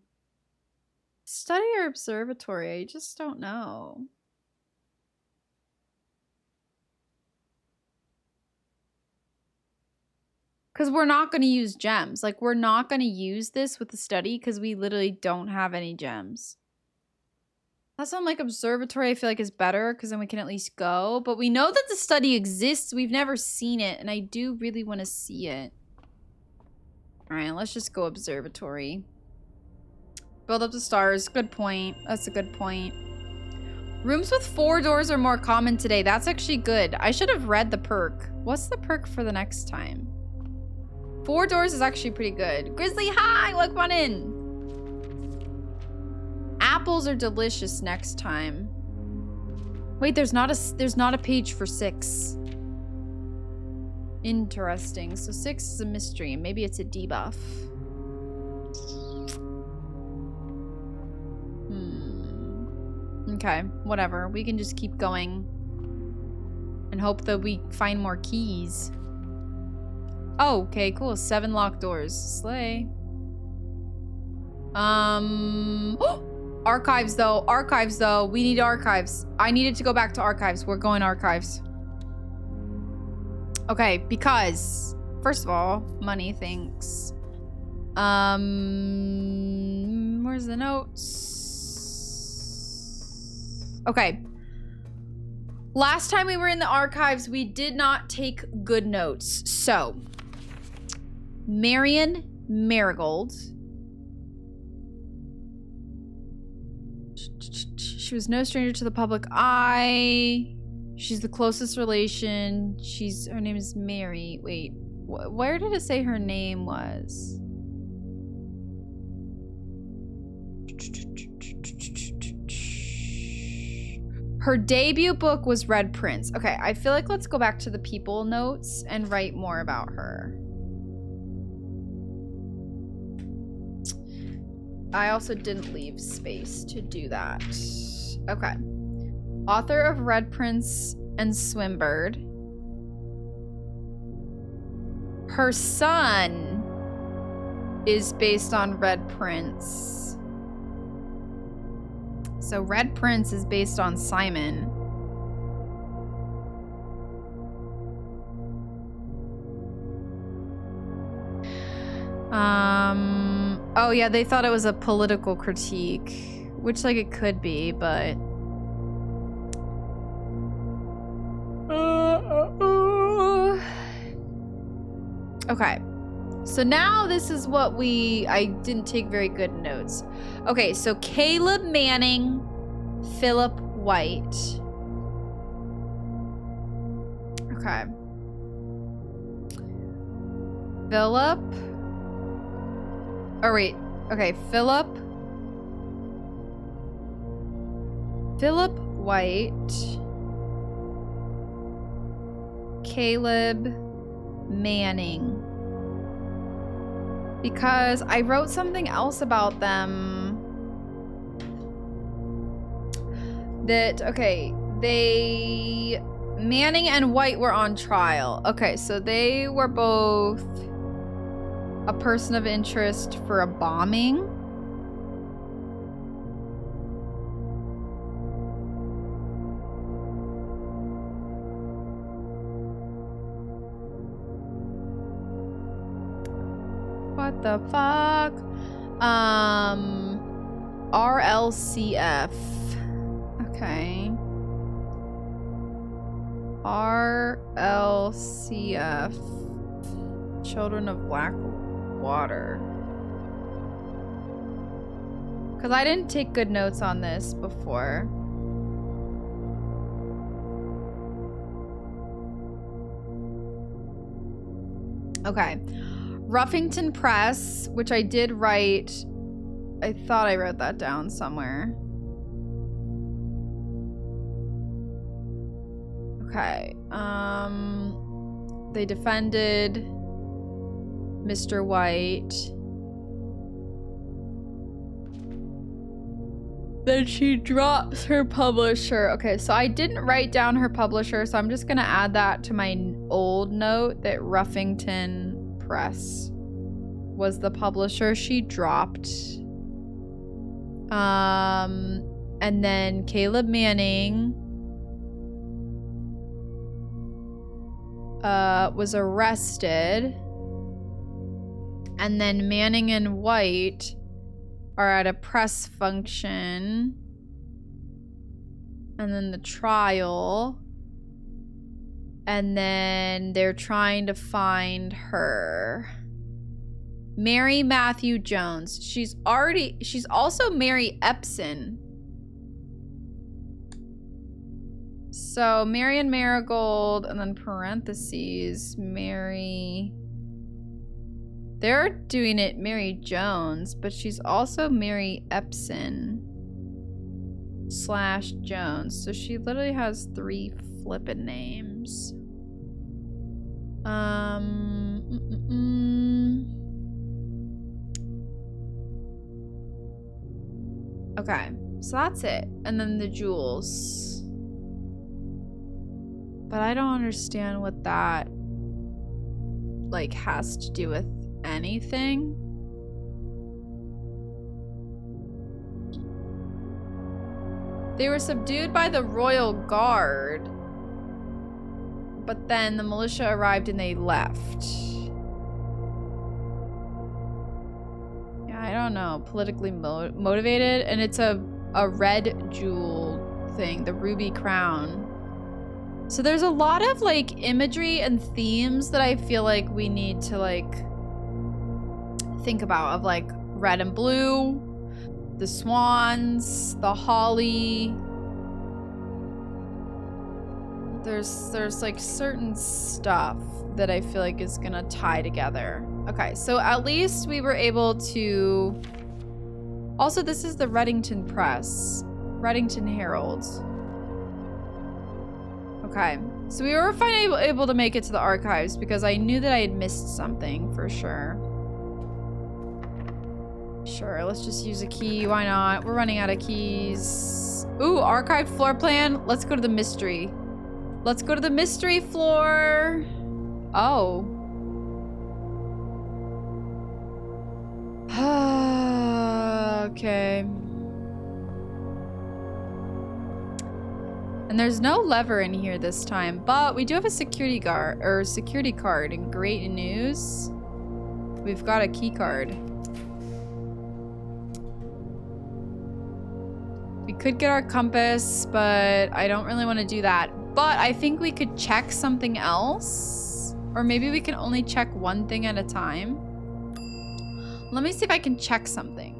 Study or observatory? I just don't know. Because we're not going to use gems. Like, we're not going to use this with the study because we literally don't have any gems. That's on like observatory I feel like is better because then we can at least go. But we know that the study exists. We've never seen it. And I do really want to see it. Alright, let's just go observatory. Build up the stars. Good point. That's a good point. Rooms with 4 doors are more common today. That's actually good. I should have read the perk. What's the perk for the next time? 4 doors is actually pretty good. Grizzly, hi! Welcome on in. Apples are delicious next time. Wait, there's not a page for 6. Interesting. So 6 is a mystery. Maybe it's a debuff. Okay, whatever. We can just keep going and hope that we find more keys. Oh, okay, cool. 7 locked doors. Slay. Archives though. Archives though. We need archives. I needed to go back to archives. We're going archives. Okay, because first of all, money, thanks. Where's the notes? Okay. Last time we were in the archives, we did not take good notes. So, Marion Marigold. She was no stranger to the public eye. She's the closest relation. Her name is Mary. Wait, where did it say her name was? Her debut book was Red Prince. Okay, I feel like let's go back to the people notes and write more about her. I also didn't leave space to do that. Okay. Author of Red Prince and Swimbird. her son is based on Red Prince. So Red Prince is based on Simon. Oh yeah, they thought it was a political critique, which like it could be, but okay. So now this is what I didn't take very good notes. Okay, so Caleb Manning, Philip White. Okay. Philip. Oh, wait. Okay, Philip White. Caleb Manning. Because I wrote something else about them. Manning and White were on trial. Okay, so they were both a person of interest for a bombing. What the fuck? RLCF. Okay. RLCF. Children of Blackwater. Because I didn't take good notes on this before. Okay. Ruffington Press, which I did write. I thought I wrote that down somewhere. Okay. They defended Mr. White. Then she drops her publisher. Okay, so I didn't write down her publisher, so I'm just gonna add that to my old note that Ruffington Press was the publisher she dropped. And then Caleb Manning was arrested. And then Manning and White are at a press function. And then the trial. And then they're trying to find her. Mary Matthew Jones. She's also Mary Epson. So Marion Marigold, and then parentheses, Mary. They're doing it Mary Jones, but she's also Mary Epson / Jones. So she literally has 3 flippin' names. Okay, so that's it. And then the jewels. But I don't understand what that like has to do with anything. They were subdued by the royal guard, but then the militia arrived and they left. Yeah, I don't know. Politically motivated, and it's a red jewel thing, the ruby crown. So there's a lot of like imagery and themes that I feel like we need to like think about, of like red and blue, the swans, the holly. There's like certain stuff that I feel like is gonna tie together. Okay, so at least we were able to. Also, this is the Reddington Press, Reddington Herald. Okay, so we were finally able to make it to the archives because I knew that I had missed something for sure. Sure, let's just use a key. Why not? We're running out of keys. Ooh, archive floor plan. Let's go to the mystery. Let's go to the mystery floor. Oh. Okay. And there's no lever in here this time, but we do have a security guard or security card. And great news, we've got a key card. We could get our compass, but I don't really want to do that. But I think we could check something else, or maybe we can only check one thing at a time. Let me see if I can check something.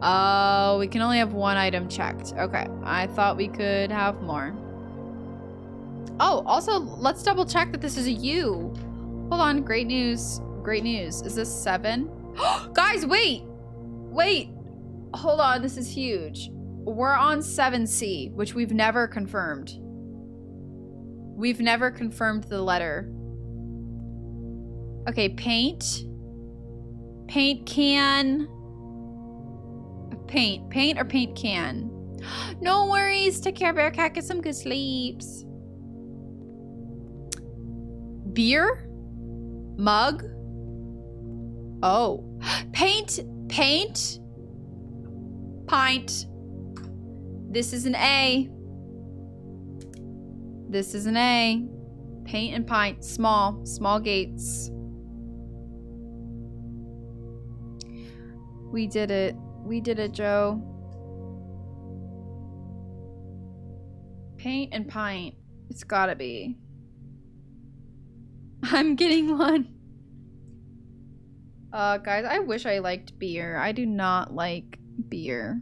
Oh, we can only have one item checked. Okay, I thought we could have more. Oh, also, let's double check that this is a U. Hold on, great news. Great news. Is this 7? Guys, wait. Wait. Hold on, this is huge. We're on 7C, which we've never confirmed. We've never confirmed the letter. Okay, paint. Paint can. Paint or paint can. No worries. Take care, Bearcat. Get some good sleeps. Beer? Mug? Oh. Paint. Paint. Pint. This is an A. This is an A. Paint and pint. Small. Small gates. We did it. We did it, Joe. Paint and pint. It's gotta be. I'm getting one. Guys, I wish I liked beer. I do not like beer.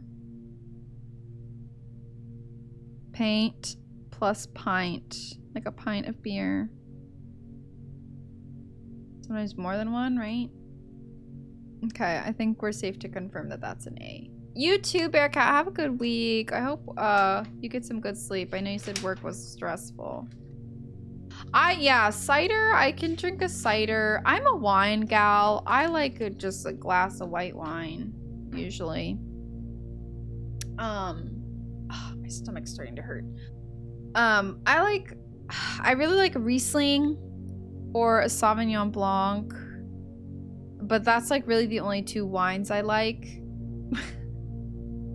Paint plus pint. Like a pint of beer. Sometimes more than one, right? Okay, I think we're safe to confirm that that's an A. You too, Bearcat. Have a good week. I hope you get some good sleep. I know you said work was stressful. Yeah, cider. I can drink a cider. I'm a wine gal. I like just a glass of white wine, usually. My stomach's starting to hurt. I really like Riesling or a Sauvignon Blanc. But that's like really the only 2 wines I like.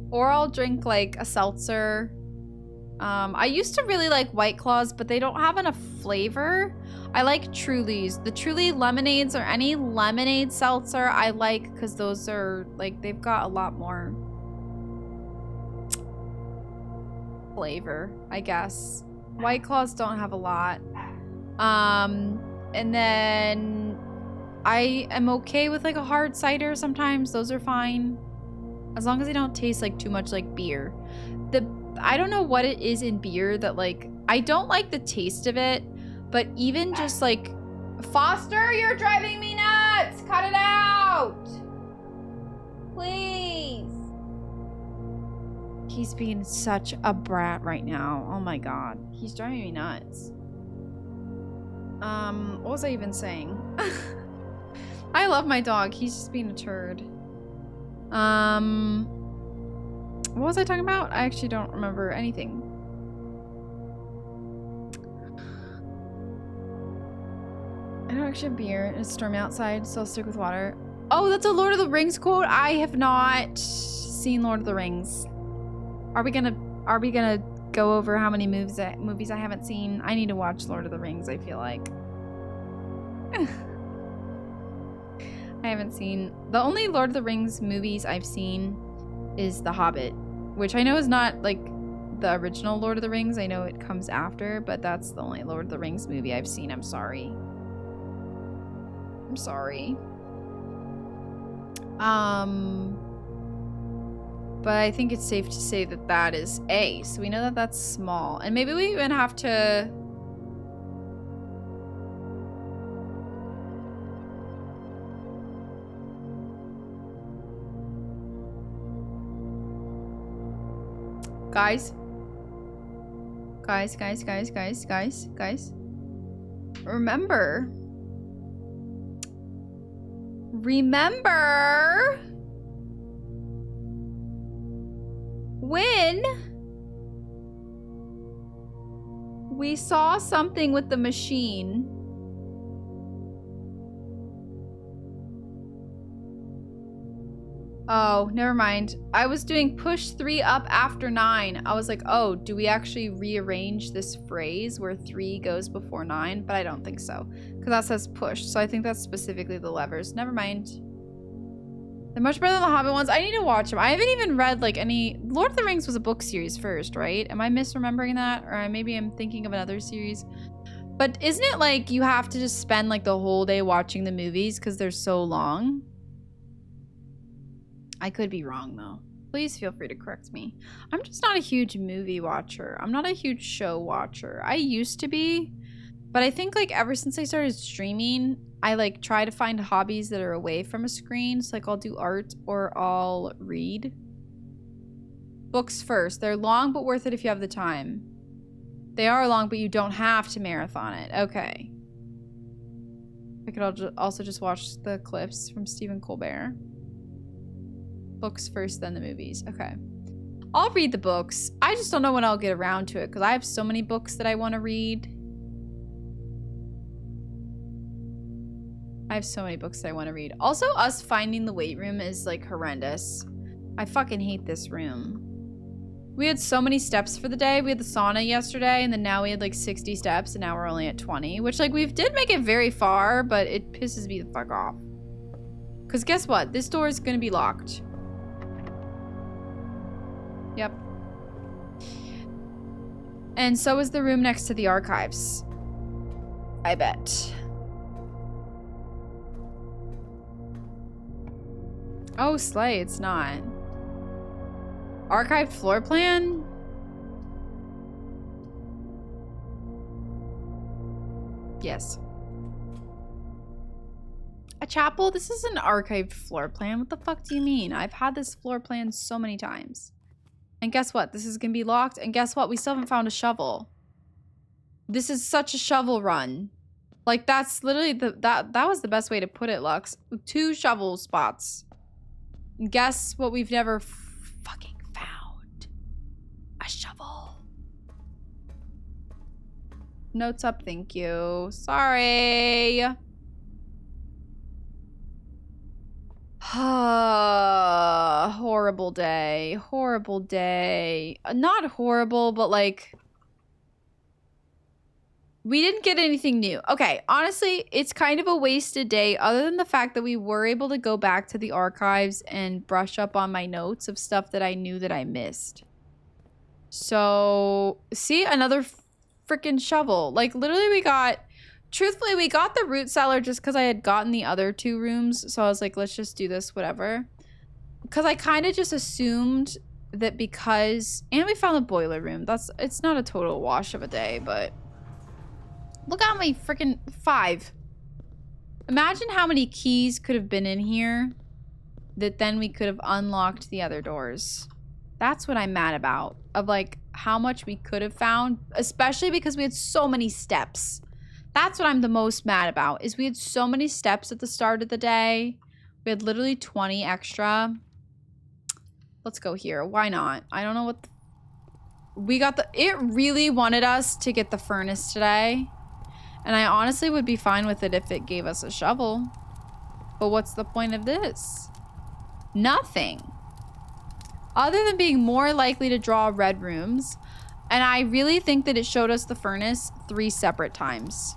Or I'll drink like a seltzer. I used to really like White Claws, but they don't have enough flavor. I like Trulies. The Truly lemonades or any lemonade seltzer I like because those are like, they've got a lot more flavor, I guess. White Claws don't have a lot. And then I am okay with like a hard cider sometimes. Those are fine. As long as they don't taste like too much like beer. I don't know what it is in beer that like, I don't like the taste of it, but even just like, Foster, you're driving me nuts! Cut it out! Please. He's being such a brat right now. Oh my god. He's driving me nuts. What was I even saying? I love my dog. He's just being a turd. What was I talking about? I actually don't remember anything. I don't actually have beer. It's stormy outside, so I'll stick with water. Oh, that's a Lord of the Rings quote? I have not seen Lord of the Rings. Are we gonna go over how many movies I haven't seen? I need to watch Lord of the Rings, I feel like. I haven't seen... The only Lord of the Rings movies I've seen is The Hobbit, which I know is not, like, the original Lord of the Rings. I know it comes after, but that's the only Lord of the Rings movie I've seen. I'm sorry. I'm sorry. But I think it's safe to say that that is A. So we know that that's small. And maybe we even have to... Guys. Guys. Remember. When we saw something with the machine. Oh, never mind. I was doing push 3 up after 9. I was like, oh, do we actually rearrange this phrase where 3 goes before 9? But I don't think so. Because that says push. So I think that's specifically the levers. Never mind. They're much better than the Hobbit ones. I need to watch them. I haven't even read like any... Lord of the Rings was a book series first, right? Am I misremembering that? Or maybe I'm thinking of another series. But isn't it like you have to just spend like the whole day watching the movies because they're so long? I could be wrong though. Please feel free to correct me. I'm just not a huge movie watcher. I'm not a huge show watcher. I used to be, but I think like ever since I started streaming, I like try to find hobbies that are away from a screen. So like I'll do art or I'll read. Books first. They're long but worth it if you have the time. They are long, but you don't have to marathon it. Okay. I could also just watch the clips from Stephen Colbert. Books first, then the movies. Okay. I'll read the books. I just don't know when I'll get around to it because I have so many books that I want to read. I have so many books that I want to read. Also, us finding the weight room is like horrendous. I fucking hate this room. We had so many steps for the day. We had the sauna yesterday and then now we had like 60 steps and now we're only at 20, which like we did make it very far, but it pisses me the fuck off. Because guess what? This door is going to be locked. Yep. And so is the room next to the archives. I bet. Oh, slay, it's not. Archived floor plan? Yes. A chapel? This is an archived floor plan. What the fuck do you mean? I've had this floor plan so many times. And guess what? This is gonna be locked. And guess what? We still haven't found a shovel. This is such a shovel run. Like that's literally that was the best way to put it, Lux. 2 shovel spots. And guess what we've never fucking found? A shovel. Notes up, thank you. Sorry. Horrible day. Horrible day. Not horrible, but like... We didn't get anything new. Okay, honestly, it's kind of a wasted day other than the fact that we were able to go back to the archives and brush up on my notes of stuff that I knew that I missed. So, see? Another freaking shovel. Like, literally we got... Truthfully, we got the root cellar just because I had gotten the other 2 rooms. So I was like, let's just do this, whatever. Because I kind of just assumed that because... And we found the boiler room. It's not a total wash of a day, but... Look how many freaking... 5. Imagine how many keys could have been in here that then we could have unlocked the other doors. That's what I'm mad about. Of like how much we could have found. Especially because we had so many steps. That's what I'm the most mad about, is we had so many steps at the start of the day. We had literally 20 extra. Let's go here. Why not? I don't know what... We got the... It really wanted us to get the furnace today. And I honestly would be fine with it if it gave us a shovel. But what's the point of this? Nothing. Other than being more likely to draw red rooms. And I really think that it showed us the furnace 3 separate times.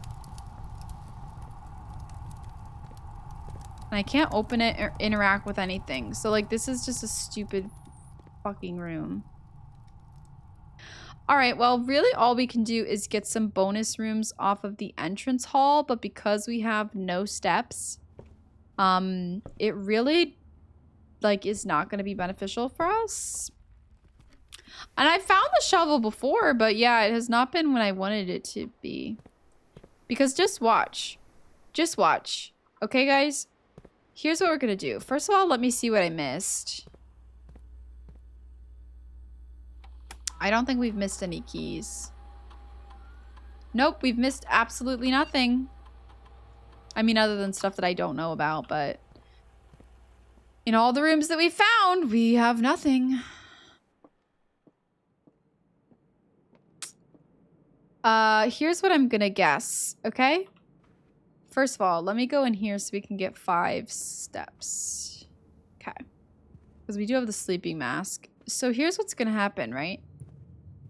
And I can't open it or interact with anything. So, like, this is just a stupid fucking room. Alright, well, really all we can do is get some bonus rooms off of the entrance hall. But because we have no steps, it really, like, is not going to be beneficial for us. And I found the shovel before, but yeah, it has not been when I wanted it to be. Because just watch. Just watch. Okay, guys? Here's what we're going to do. First of all, let me see what I missed. I don't think we've missed any keys. Nope, we've missed absolutely nothing. I mean, other than stuff that I don't know about, but... In all the rooms that we found, we have nothing. Here's what I'm gonna guess, okay? First of all, let me go in here so we can get 5 steps. Okay. because we do have the sleeping mask. So here's what's gonna happen, right?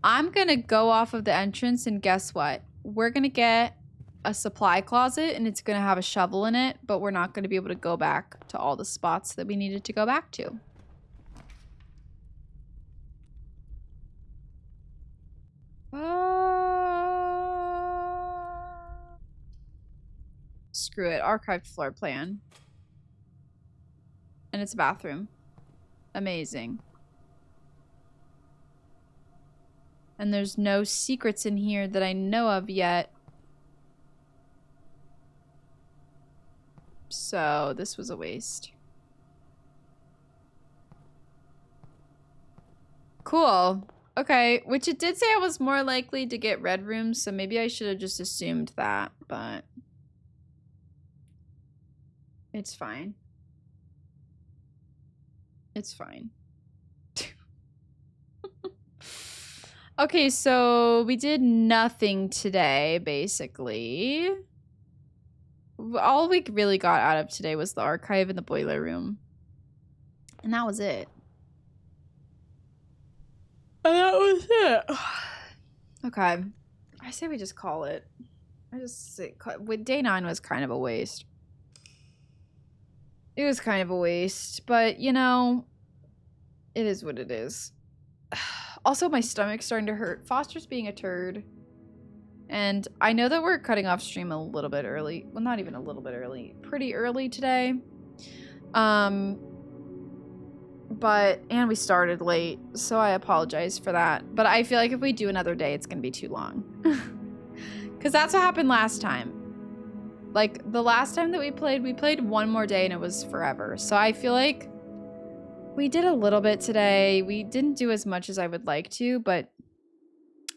I'm gonna go off of the entrance, and guess what? We're gonna get a supply closet, and it's gonna have a shovel in it, but we're not gonna be able to go back to all the spots that we needed to go back to. Screw it. Archived floor plan. And it's a bathroom. Amazing. And there's no secrets in here that I know of yet. So this was a waste. Cool. Okay, which it did say I was more likely to get red rooms, so maybe I should have just assumed that, but it's fine. It's fine. Okay, so we did nothing today, basically. All we really got out of today was the archive and the boiler room. And that was it. And that was it. Okay. I say we just call it. Day 9 was kind of a waste. It was kind of a waste, but you know, it is what it is. Also, my stomach's starting to hurt. Foster's being a turd. And I know that we're cutting off stream a little bit early. Well, not even a little bit early. Pretty early today. And we started late, so I apologize for that. But I feel like if we do another day, it's gonna be too long. Because that's what happened last time. Like, the last time that we played one more day and it was forever. So I feel like we did a little bit today. We didn't do as much as I would like to, but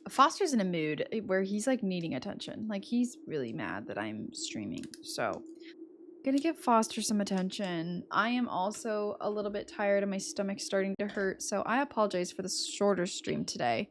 Foster's in a mood where he's like needing attention. Like, he's really mad that I'm streaming. So gonna give Foster some attention. I am also a little bit tired and my stomach's starting to hurt, so I apologize for the shorter stream today.